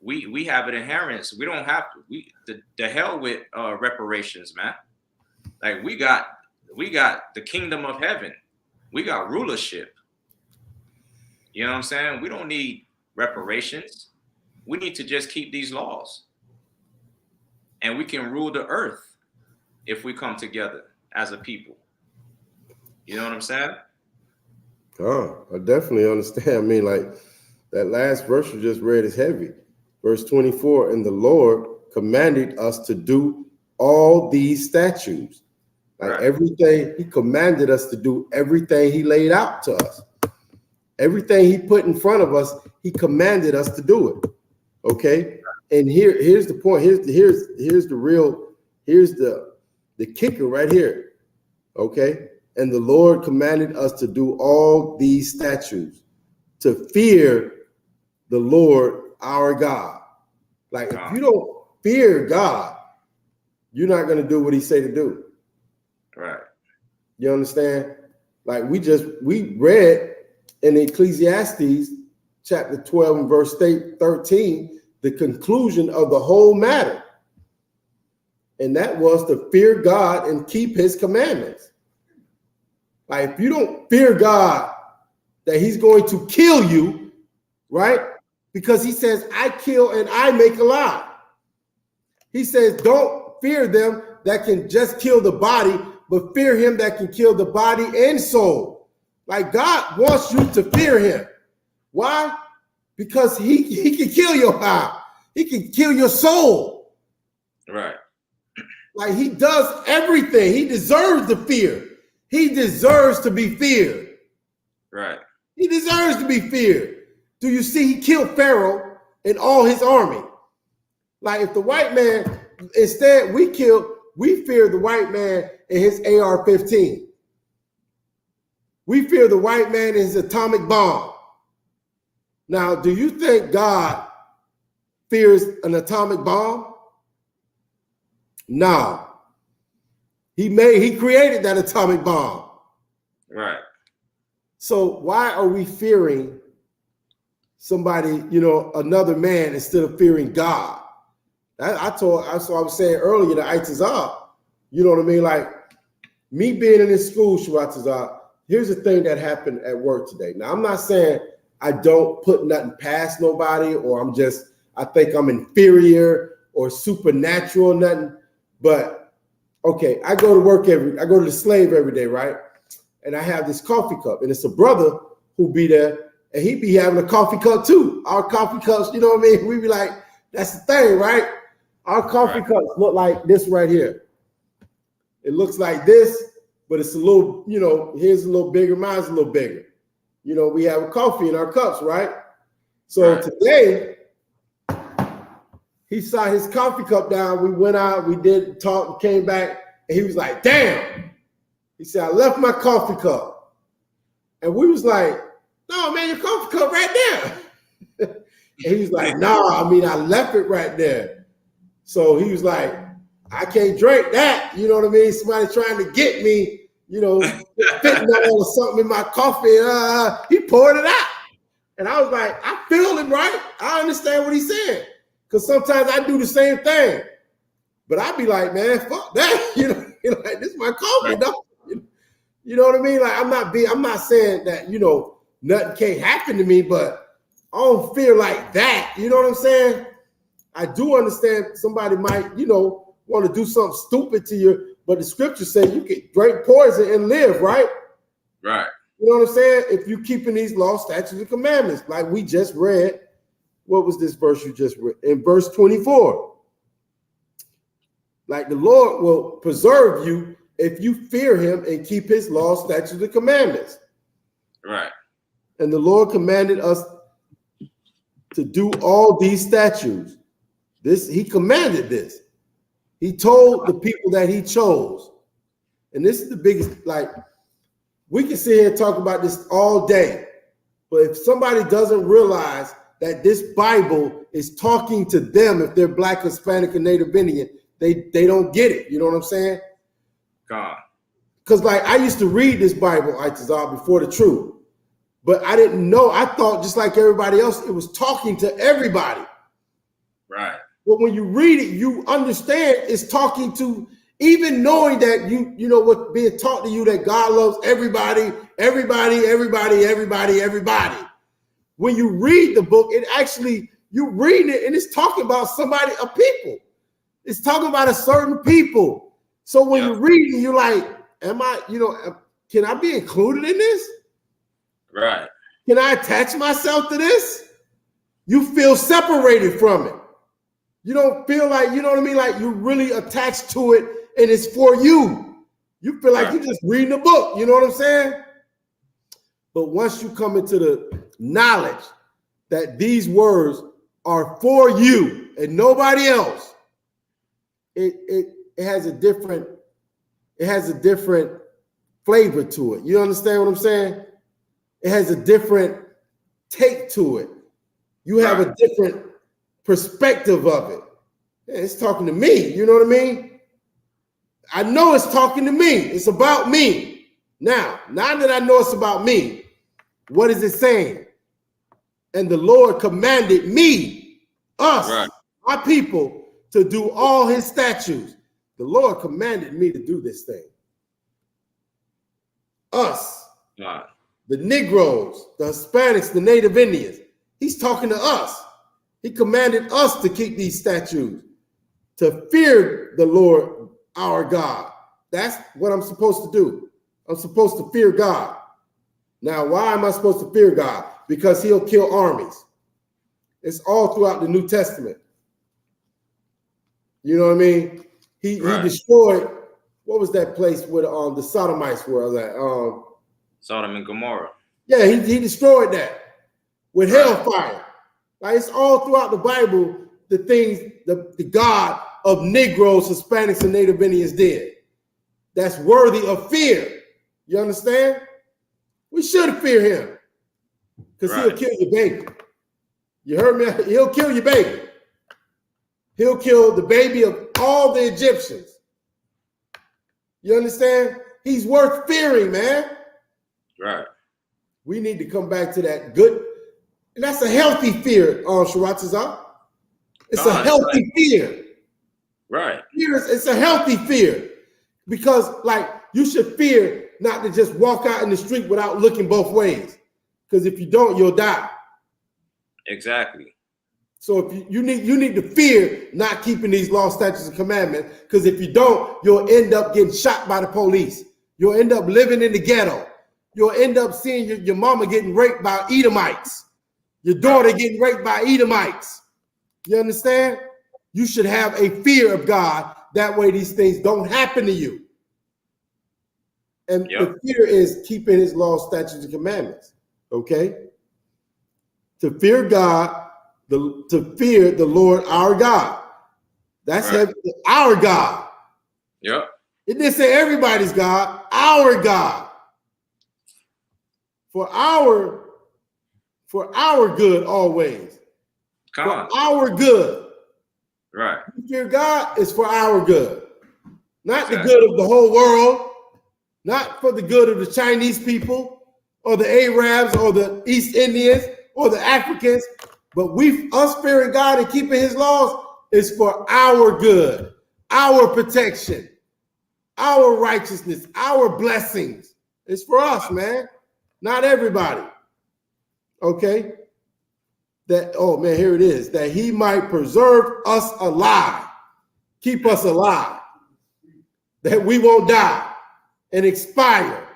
we have an inheritance. We don't have to. The hell with reparations, man. Like, we got the kingdom of heaven. We got rulership. You know what I'm saying? We don't need reparations. We need to just keep these laws. And we can rule the earth if we come together as a people. You know what I'm saying? Oh, I definitely understand. I mean, like, that last verse you just read is heavy. Verse 24, and the Lord commanded us to do all these statutes. Like, right. Everything, he commanded us to do everything he laid out to us. Everything he put in front of us, he commanded us to do it. Okay? And here's the point. Here's the kicker right here. Okay? And the Lord commanded us to do all these statutes, to fear the Lord our God. Like, if you don't fear God, you're not going to do what he say to do. Right. You understand? Like, we read in Ecclesiastes chapter 12 and verse 13, the conclusion of the whole matter. And that was to fear God and keep his commandments. Like, if you don't fear God, that he's going to kill you, right? Because he says, I kill and I make alive. He says, don't fear them that can just kill the body, but fear him that can kill the body and soul. Like, God wants you to fear him. Why? Because he can kill your heart. He can kill your soul. Right. Like, he does everything. He deserves the fear. He deserves to be feared. Right. He deserves to be feared. Do you see? He killed Pharaoh and all his army. Like, if the white man, instead we fear the white man and his AR-15. We fear the white man and his atomic bomb. Now, do you think God fears an atomic bomb? No. He created that atomic bomb. Right. So why are we fearing somebody, another man, instead of fearing God? I was saying earlier to I.S.U.P.K, you know what I mean? Like, me being in this school, I.S.U.P.K, here's the thing that happened at work today. Now, I'm not saying I don't put nothing past nobody, or I think I'm inferior or supernatural, nothing. But okay, I go to the slave every day, right? And I have this coffee cup, and it's a brother who be there, and he be having a coffee cup too. Our coffee cups, you know what I mean? We be like, that's the thing, right? Our coffee cups look like this right here. It looks like this, but it's a little, here's a little bigger, mine's a little bigger. We have a coffee in our cups, right? So today, he saw his coffee cup down. We went out, we did talk, came back, and he was like, damn. He said, I left my coffee cup. And we was like, no, man, your coffee cup right there. And he was like, no, I left it right there. So he was like, I can't drink that. You know what I mean? Somebody trying to get me, fentanyl or something in my coffee. He poured it out. And I was like, I feel him, right? I understand what he's saying. Because sometimes I do the same thing. But I'd be like, man, fuck that. Like, this is my coffee, dog. You know what I mean? Like I'm not saying that, you know, nothing can't happen to me, but I don't feel like that. You know what I'm saying? I do understand somebody might, you know, want to do something stupid to you, but the scriptures say you can drink poison and live, right? Right. You know what I'm saying? If you keeping these laws, statutes, and commandments, like we just read. What was this verse you just read? In verse 24. Like the Lord will preserve you if you fear him and keep his laws, statutes, and commandments. Right. And the Lord commanded us to do all these statutes. He commanded this. He told the people that he chose. And this is the biggest, like, we can sit here and talk about this all day. But if somebody doesn't realize that this Bible is talking to them, if they're Black, Hispanic, and Native Indian, they don't get it. You know what I'm saying? God. Because like I used to read this Bible, Itazal, before the truth. But I didn't know. I thought just like everybody else, it was talking to everybody. Right. But when you read it, you understand it's talking to, even knowing that you know what being taught to you, that God loves everybody. When you read the book, it actually, you read it and it's talking about somebody, a people. It's talking about a certain people. So when you're reading, you're like, am I, you know, can I be included in this? Right. Can I attach myself to this? You feel separated from it. You don't feel like, you know what I mean? Like you're really attached to it and it's for you. You feel like you're just reading a book. You know what I'm saying? But once you come into the knowledge that these words are for you and nobody else, it has a different flavor to it. You understand what I'm saying? It has a different take to it. You have a different perspective of it. It's talking to me. You know what I mean? I know it's talking to me. It's about me. Now that I know it's about me, what is it saying? And the Lord commanded me, us, my people, to do all his statutes. The Lord commanded me to do this thing. Us, the Negroes, the Hispanics, the Native Indians. He's talking to us. He commanded us to keep these statutes, to fear the Lord our God. That's what I'm supposed to do. I'm supposed to fear God. Now, why am I supposed to fear God? Because he'll kill armies. It's all throughout the New Testament. You know what I mean? He destroyed, what was that place where the Sodomites were at? Sodom and Gomorrah. Yeah, he destroyed that with hellfire. Like it's all throughout the Bible, the things the God of Negroes, Hispanics, and Native Indians did. That's worthy of fear. You understand? We should fear him because he'll kill your baby. You heard me? He'll kill your baby. He'll kill the baby of all the Egyptians. You understand? He's worth fearing, man. Right. We need to come back to that good, and that's a healthy fear, Sharatazah. It's a healthy fear. Right. It's a healthy fear because, like, you should fear not to just walk out in the street without looking both ways. Because if you don't, you'll die. Exactly. So if you need to fear not keeping these laws, statutes, and commandments. Because if you don't, you'll end up getting shot by the police. You'll end up living in the ghetto. You'll end up seeing your mama getting raped by Edomites. Your daughter getting raped by Edomites. You understand? You should have a fear of God. That way these things don't happen to you. And the fear is keeping his laws, statutes, and commandments. Okay? To fear God, to fear the Lord our God. That's our God. Yep. It didn't say everybody's God, our God. For our good always. For our good. Right. You fear God is for our good. Not the good of the whole world. Not for the good of the Chinese people or the Arabs or the East Indians or the Africans. But us fearing God and keeping his laws is for our good, our protection, our righteousness, our blessings. It's for us, man. Not everybody. Okay? That, oh man, here it is. That he might preserve us alive. Keep us alive. That we won't die and expire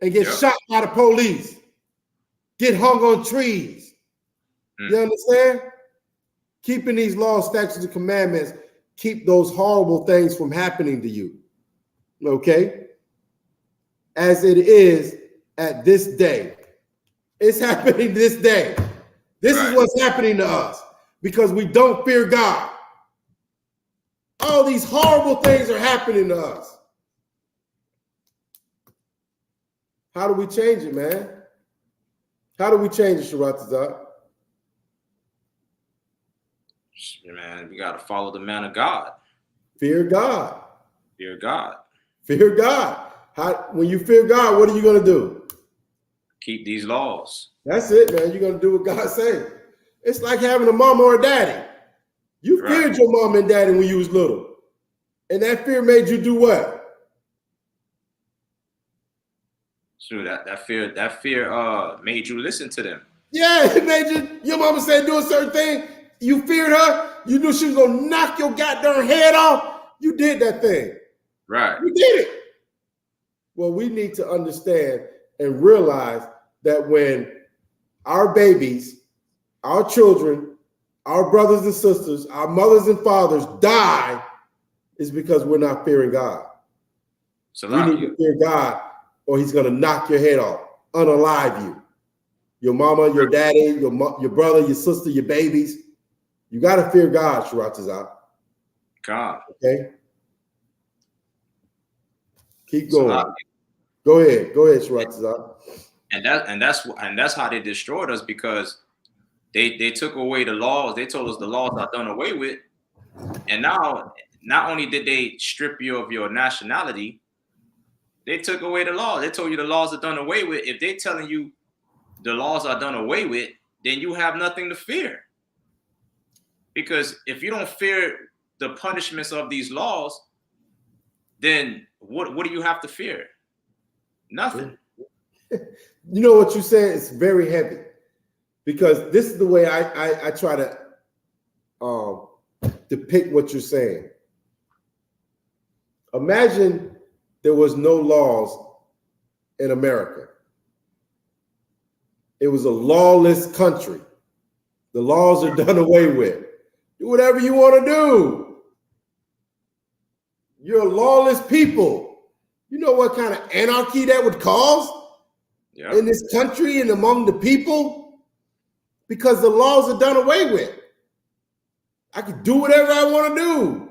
and get shot by the police. Get hung on trees. You understand? Keeping these laws, statutes, and commandments keep those horrible things from happening to you. Okay? As it is at this day. It's happening this day. This is what's happening to us because we don't fear God. All these horrible things are happening to us. How do we change it, man? How do we change it, Sharatazak? Man, we got to follow the man of God. Fear God. Fear God. Fear God. When you fear God, what are you going to do? Keep these laws. That's it, man. You're going to do what God says. It's like having a mom or a daddy. You feared your mom and daddy when you was little. And that fear made you do what? Sure, that fear made you listen to them. Yeah, it made you. Your mama said do a certain thing. You feared her. You knew she was going to knock your goddamn head off. You did that thing. Right. You did it. Well, we need to understand and realize that when our babies, our children, our brothers and sisters, our mothers and fathers die, is because we're not fearing God. So we need to fear God, or he's going to knock your head off, unalive you. Your mama, your daddy, your brother, your sister, your babies. You got to fear God, Sharatazak. God. Okay? Keep going. Go ahead, Sharatazak. And that's how they destroyed us, because they took away the laws. They told us the laws are done away with. And now, not only did they strip you of your nationality, they took away the law. They told you the laws are done away with. If they're telling you the laws are done away with, then you have nothing to fear. Because if you don't fear the punishments of these laws, then what do you have to fear? Nothing. You know what you said? It's very heavy, because this is the way I try to depict what you're saying. Imagine there was no laws in America. It was a lawless country. The laws are done away with. Do whatever you want to do. You're a lawless people. You know what kind of anarchy that would cause in this country and among the people? Because the laws are done away with. I could do whatever I want to do.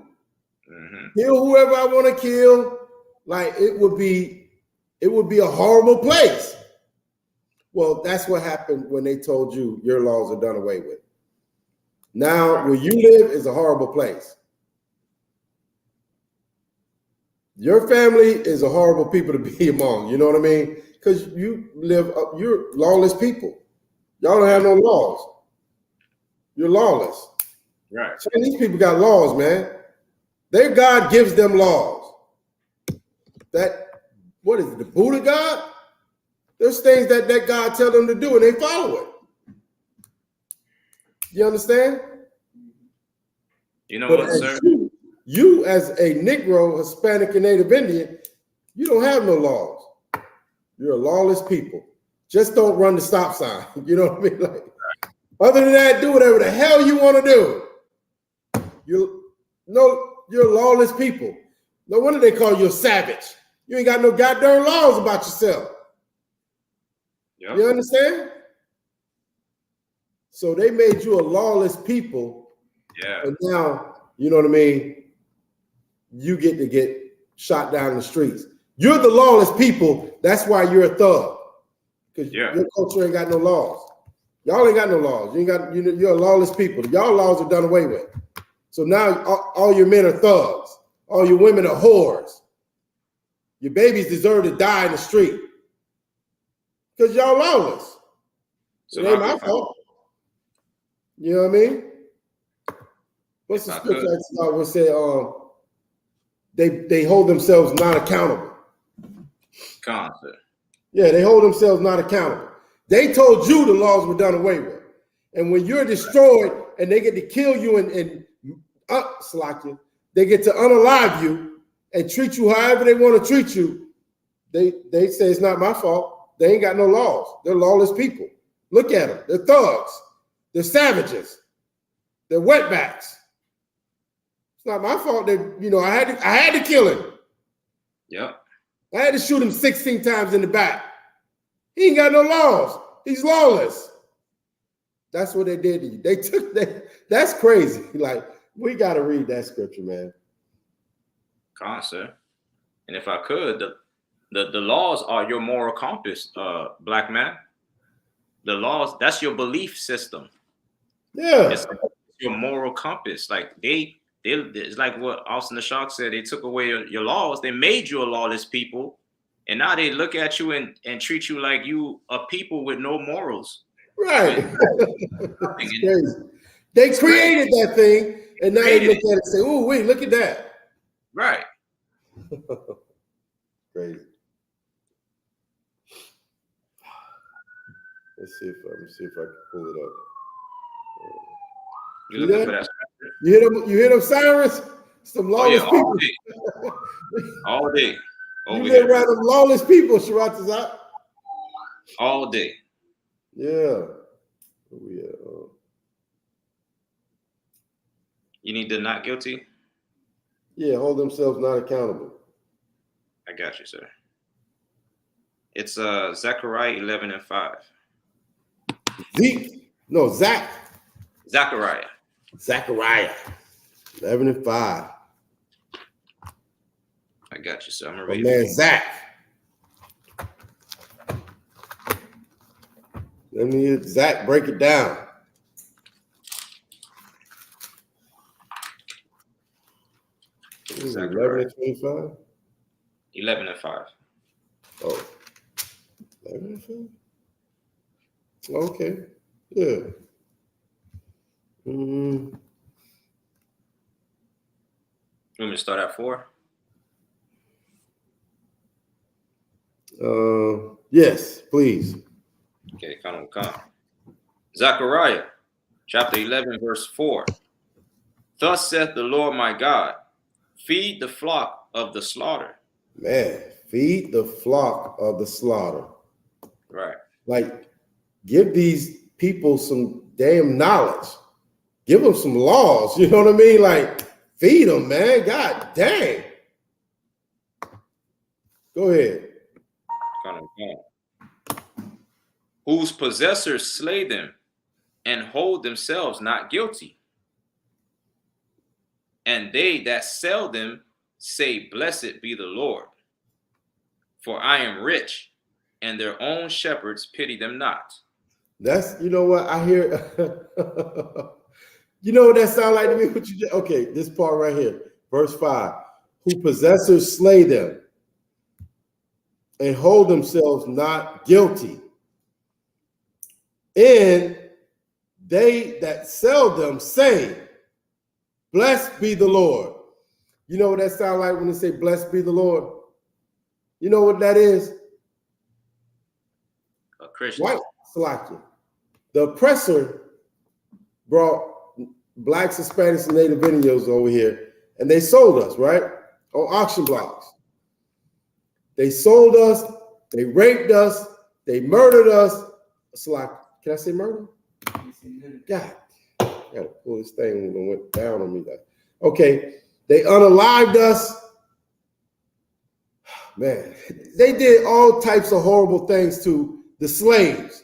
Kill whoever I want to kill. Like, it would be a horrible place. Well, that's what happened when they told you your laws are done away with. Now, where you live is a horrible place. Your family is a horrible people to be among. You know what I mean? Because you're lawless people. Y'all don't have no laws. You're lawless. Right. Chinese people got laws, man. Their God gives them laws. What is it, the Buddha God? There's things that God tell them to do, and they follow it. You understand? You know what, sir? You as a Negro, Hispanic, and Native Indian, you don't have no laws. You're a lawless people. Just don't run the stop sign. You know what I mean? Like, other than that, do whatever the hell you want to do. You're lawless people. No wonder they call you a savage. You ain't got no goddamn laws about yourself. Yep. You understand? So they made you a lawless people. Yeah. And now, you know what I mean? You get to get shot down in the streets. You're the lawless people. That's why you're a thug. Because your culture ain't got no laws. Y'all ain't got no laws. You're a lawless people. Y'all laws are done away with. So now all your men are thugs. All your women are whores. Your babies deserve to die in the street. Because y'all lawless. So it ain't my fault. You know what I mean? What's the scripture I would say? They hold themselves not accountable. Yeah, they hold themselves not accountable. They told you the laws were done away with. And when you're destroyed and they get to kill you and slack you, they get to unalive you and treat you however they want to treat you, they say it's not my fault. They ain't got no laws. They're lawless people. Look at them. They're thugs. They're savages. They're wetbacks. It's not my fault that, you know, I had to kill him. Yep. I had to shoot him 16 times in the back. He ain't got no laws. He's lawless. That's what they did to you. They took that. That's crazy. Like, we got to read that scripture, man. Come on, sir. And if I could, the laws are your moral compass, black man. The laws, that's your belief system. Yeah. It's your moral compass. Like it's like what Austin the Shark said. They took away your laws. They made you a lawless people. And now they look at you and treat you like you a people with no morals. Right. It's crazy. They created that thing, and now they look at it and say, "Oh, wait, look at that." Right. Crazy. Let's see if I can pull it up. You looking for that? You hear them sirens? Some lawless people. All day. You live around them lawless people, Sharatazak. All day. Yeah. You need the not guilty? Yeah, hold themselves not accountable. I got you, sir. It's Zechariah 11:5. Zechariah 11:5. I got you, sir. I'm gonna My read man, it. Zach. Let me hear Zach break it down. Zechariah 11:25. 11:5. Oh, 11:5. Okay. Yeah. You want me to start at 4? Yes, please. Okay, come. Zechariah chapter 11, verse 4. Thus saith the Lord my God, feed the flock of the slaughter. Man, feed the flock of the slaughter. Right. Like, give these people some damn knowledge. Give them some laws. You know what I mean? Like, feed them, man. God dang. Go ahead. Come. Whose possessors slay them and hold themselves not guilty. And they that sell them say, blessed be the Lord. For I am rich, and their own shepherds pity them not. That's, you know what, I hear. You know what that sound like to me? What you did? Okay, this part right here, verse 5. Who possessors slay them and hold themselves not guilty. And they that sell them say, blessed be the Lord. You know what that sound like when they say, blessed be the Lord? You know what that is? A Christian. White Salakia. The oppressor brought blacks, Hispanics, and Native Indians over here, and they sold us, right? On auction blocks. They sold us, they raped us, they murdered us. Salakia. Can I say murder? God, I gotta pull this thing when it went down on me. Okay, they unalived us. Man, they did all types of horrible things to the slaves.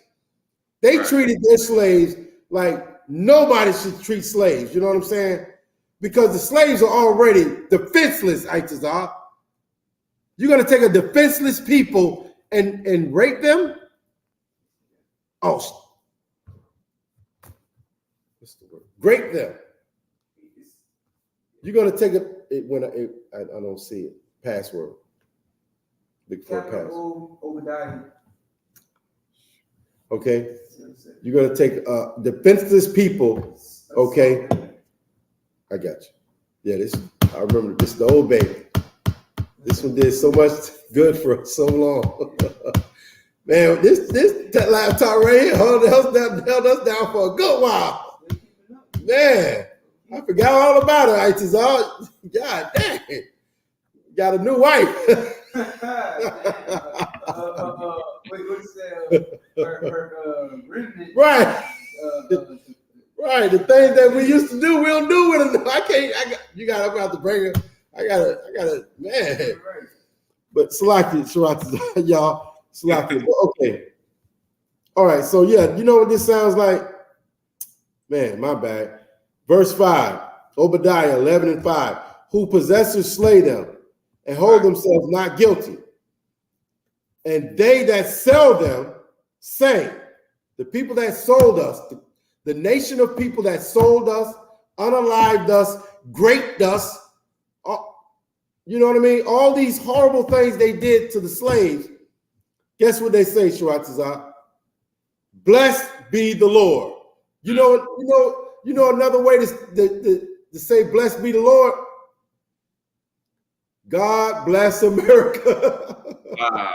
They treated their slaves like nobody should treat slaves. You know what I'm saying? Because the slaves are already defenseless, Itazar. You're gonna take a defenseless people and rape them? Oh, what's the word? Rape them. You're gonna take I don't see it. Password. Look for a password. Okay. You're gonna take defenseless people. Okay. I got you. Yeah, I remember this is the old baby. This one did so much good for so long. Man, this laptop right here held us down for a good while. Man, I forgot all about it. I just all, God dang, got a new wife. Right. Right. The things that we used to do, we don't do with them. I'm gonna have to bring her. I gotta, man. But Salaki, y'all, Salaki. Okay. All right. So yeah, you know what this sounds like? Man, my bad. Verse 5, Obadiah 11:5. Who possessors slay them and hold themselves not guilty. And they that sell them say, the people that sold us, the nation of people that sold us, unalived us, raped us, you know what I mean? All these horrible things they did to the slaves. Guess what they say, Sharatazah? Blessed be the Lord. You know another way to say blessed be the Lord? God bless America. Wow.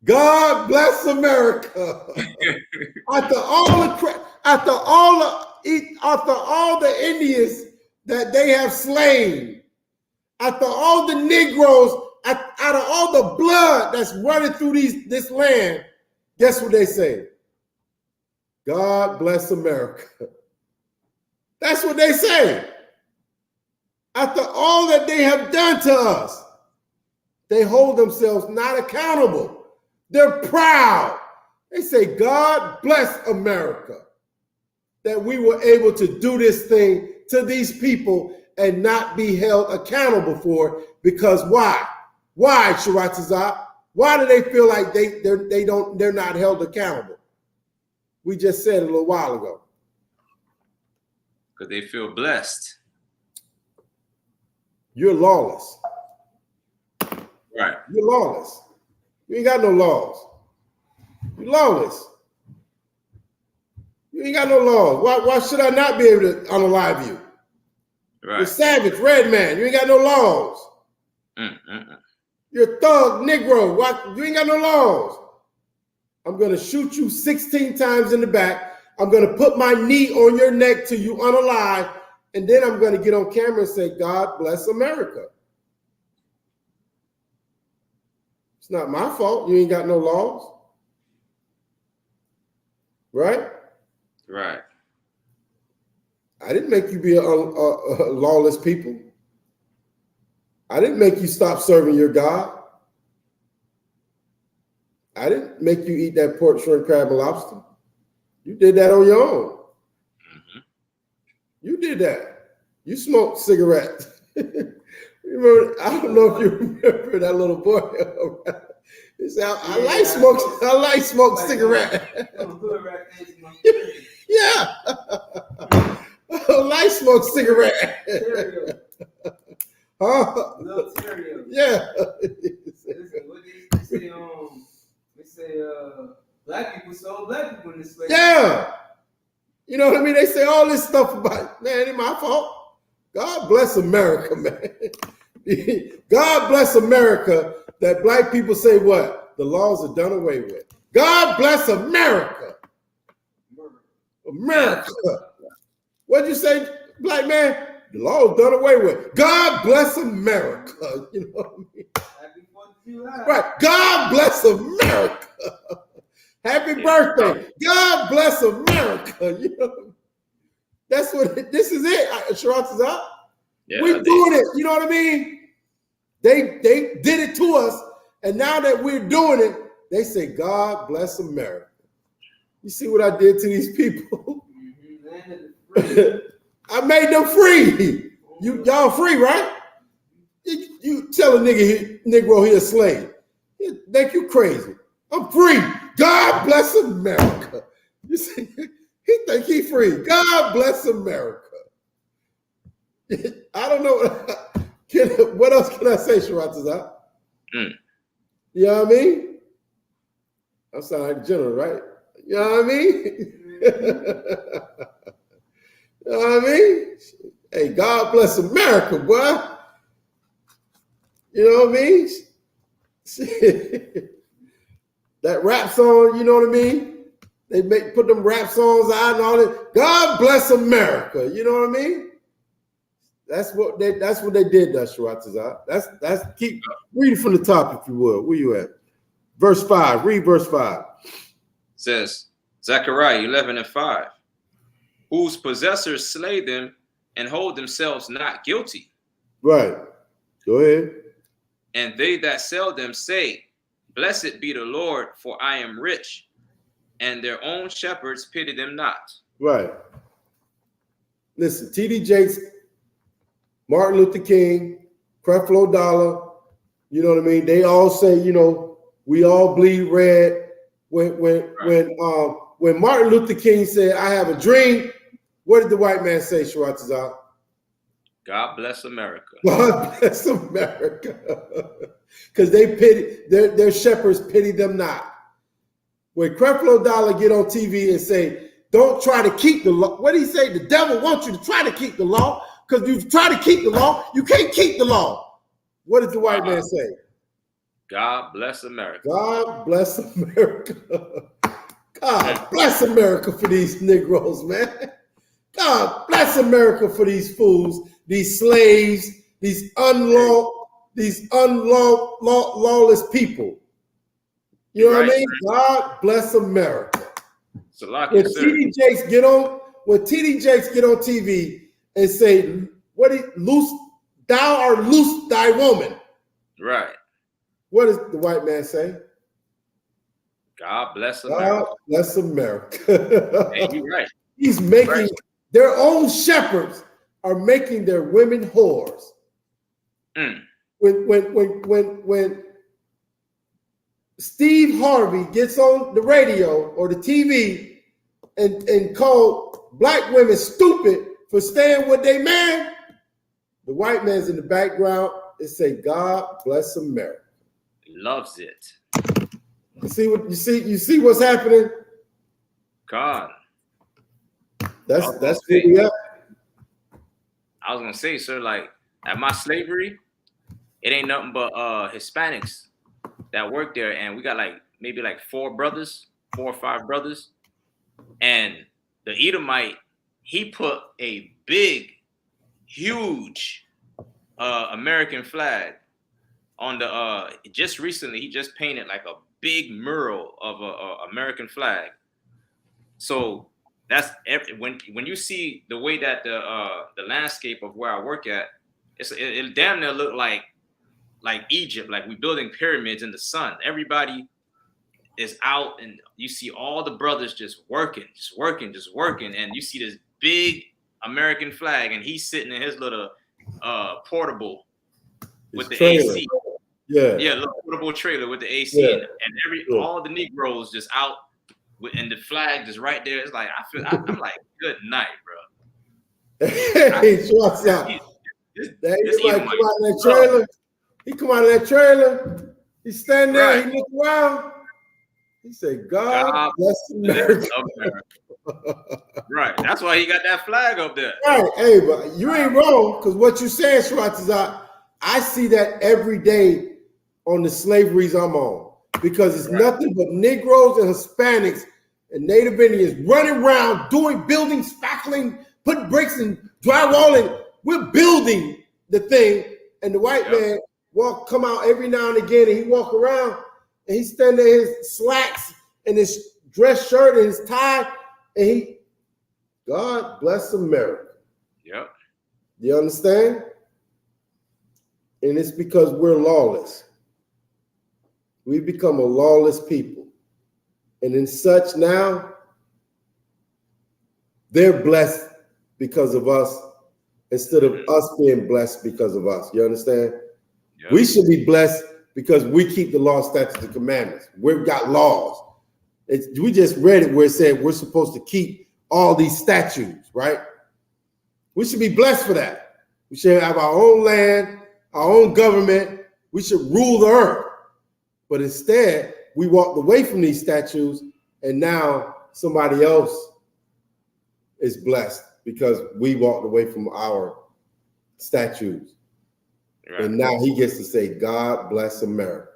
God bless America. after all the Indians that they have slain, after all the Negroes, out of all the blood that's running through this land, guess what they say? God bless America. That's what they say. After all that they have done to us, they hold themselves not accountable. They're proud. They say, God bless America, that we were able to do this thing to these people and not be held accountable for it. Because why? Why, Sharatazah? Why do they feel like they're not held accountable? We just said it a little while ago. Because they feel blessed. You're lawless. Right. You're lawless. You ain't got no laws. You're lawless. You ain't got no laws. Why should I not be able to unalive you? Right. You're savage, red man. You ain't got no laws. You're a thug, Negro. You ain't got no laws. I'm going to shoot you 16 times in the back. I'm going to put my knee on your neck till you unalive. And then I'm going to get on camera and say, God bless America. It's not my fault. You ain't got no laws. Right? Right. I didn't make you be a lawless people. I didn't make you stop serving your God. I didn't make you eat that pork, shrimp, crab, and lobster. You did that on your own. You did that. You smoked cigarettes. Remember, I don't know if you remember that little boy. He said, I like smoke cigarette. Yeah. I like smoke cigarette. Huh? Yeah. They say black people sold black people in this place. Yeah. You know what I mean? They say all this stuff about, man, it ain't my fault. God bless America, man. God bless America that black people say what? The laws are done away with. God bless America. America. What'd you say, black man? The law is done away with. God bless America. You know what I mean? Happy 4th of July. Right. God bless America. Happy birthday. God bless America. You know, that's what this is it. Sharatazah. Yeah, We're doing it. You know what I mean? They did it to us, and now that we're doing it, they say, God bless America. You see what I did to these people? I made them free. Y'all free, right? You tell a Negro he a slave. He think you crazy. I'm free. God bless America. You see, he think he free. God bless America. I don't know. What else can I say, Sharatazah? You know what I mean? I'm sounding like general, right? You know what I mean? You know what I mean? Hey, God bless America, boy. You know what I mean? that rap song, you know what I mean? They put them rap songs out and all that. God bless America, you know what I mean? That's what they did, that Sharatazah. That's keep reading from the top, if you would. Where you at? Verse 5. Read verse 5. Says Zechariah 11:5. Whose possessors slay them and hold themselves not guilty. Right. Go ahead. And they that sell them say, Blessed be the Lord, for I am rich, and their own shepherds pity them not. Right. Listen, T.D. Jakes, Martin Luther King, Creflo Dollar, you know what I mean? They all say, you know, we all bleed red. When Martin Luther King said, I have a dream, what did the white man say, Sharatazah? God bless America. God bless America. Because they pity, their shepherds pity them not. When Creflo Dollar get on TV and say, don't try to keep the law. What did he say? The devil wants you to try to keep the law, because if you try to keep the law, you can't keep the law. What did the white man say? God bless America. God bless America. God bless America for these Negroes, man. God bless America for these fools, these slaves, these lawless people. You know what I mean? God bless America. When T.D. Jakes get on TV and say, thou art loose thy woman. Right. What does the white man say? God bless America. God bless America. Hey, you're right. He's making their own shepherds are making their women whores. When Steve Harvey gets on the radio or the TV and call black women stupid for staying with their man, the white man's in the background and say, God bless America. He loves it. You see what's happening? God. That's where we at. I was gonna say, sir, like at my slavery, it ain't nothing but Hispanics that work there, and we got maybe 4 or 5 brothers. And the Edomite, he put a big, huge American flag on the just recently. He just painted like a big mural of a American flag. So that's when you see the way that the landscape of where I work at, it damn near look like Egypt, like we building pyramids in the sun. Everybody is out, and you see all the brothers just working, and you see this big American flag, and he's sitting in his little portable with the trailer. AC. Yeah, little portable trailer with the AC, and all the Negroes just out. And the flag is right there. It's like I'm like, good night, bro. Hey, what's up? He come out of that trailer. He come out of that trailer. He's standing there. He look around. He said, "God bless America." Right. That's why he got that flag up there. Right. Hey, but you ain't wrong, because what you saying, Sharatazah, I see that every day on the slaveries I'm on, because it's nothing but Negroes and Hispanics and Native Indians running around building, spackling, putting bricks and drywalling. We're building the thing, and the white man come out every now and again, and he walk around and he's standing there in his slacks and his dress shirt and his tie, and God bless America. Yep. You understand? And it's because we're lawless. We become a lawless people. And in such now, they're blessed because of us instead of us being blessed because of us. You understand? Yep. We should be blessed because we keep the law, statutes, and commandments. We've got laws. We just read it where it said we're supposed to keep all these statutes, right? We should be blessed for that. We should have our own land, our own government. We should rule the earth. But instead, we walked away from these statutes, and now somebody else is blessed because we walked away from our statutes. Right. And now he gets to say, God bless America.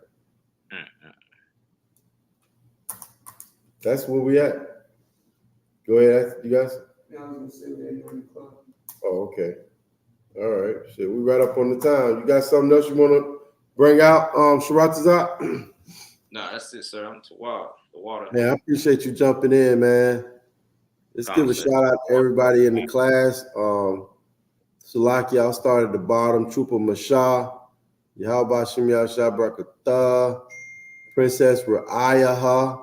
That's where we at. Go ahead, you guys. Yeah, I was gonna say we're in the club. Oh, okay. All right. Shit, we right up on the time. You got something else you want to bring out, Sharatazat? No, that's it, sir. I'm too wild. The water. Man, I appreciate you jumping in, man. Let's give a shout out to everybody in the class. Salaki, I'll start at the bottom. Trooper Mashah, Yahweh Shem Yahshua Barakatah, Princess Ra'ayaha.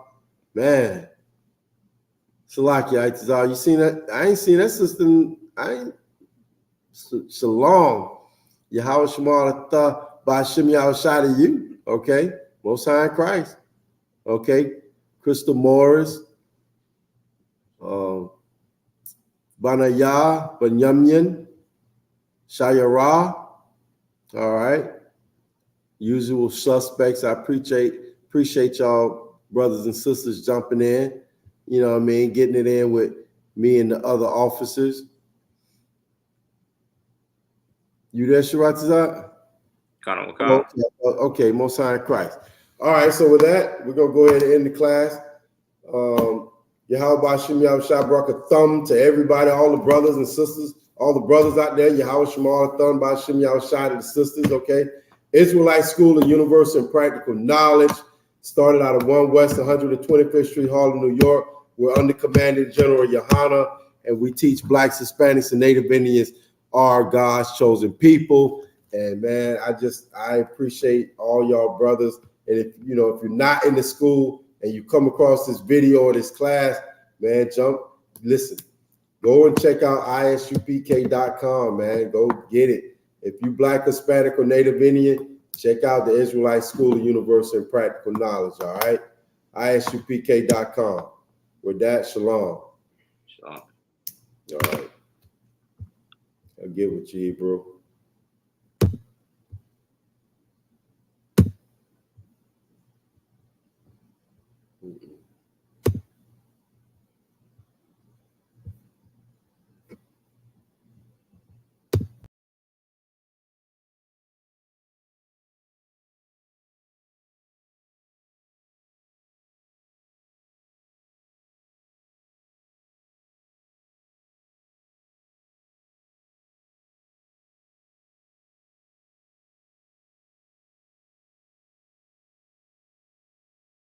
Man, Salaki, you seen that? I ain't seen that sister. Shalom. Yahweh Shemalatah Ba'Shem Yahushua to you. Okay. Most High in Christ. Okay. Crystal Morris. Banaya, Banyamyan, Shayara. All right. Usual suspects. I appreciate y'all brothers and sisters jumping in. You know what I mean? Getting it in with me and the other officers. You there, Sharatazat? Okay, Most High in Christ. All right, so with that, we're going to go ahead and end the class. Yahweh Shem Yahushua Barakah Thumb to everybody, all the brothers and sisters, all the brothers out there. Yahweh Shema Thumb by Shem Yahushua to the sisters, okay? Israelite School of Universal and Practical Knowledge started out of 1 West 125th Street, Harlem, New York. We're under Commanding General YAHANNA, and we teach Blacks, Hispanics, and Native Indians are God's chosen people. And man, I appreciate all y'all brothers. And if you're not in the school and you come across this video or this class, man, listen, go and check out ISUPK.com, man. Go get it. If you Black, Hispanic, or Native Indian, check out the Israelite School of Universal and Practical Knowledge, all right? ISUPK.com. With that, shalom. Shalom. All right. I'll get with you, bro. Mm-mm.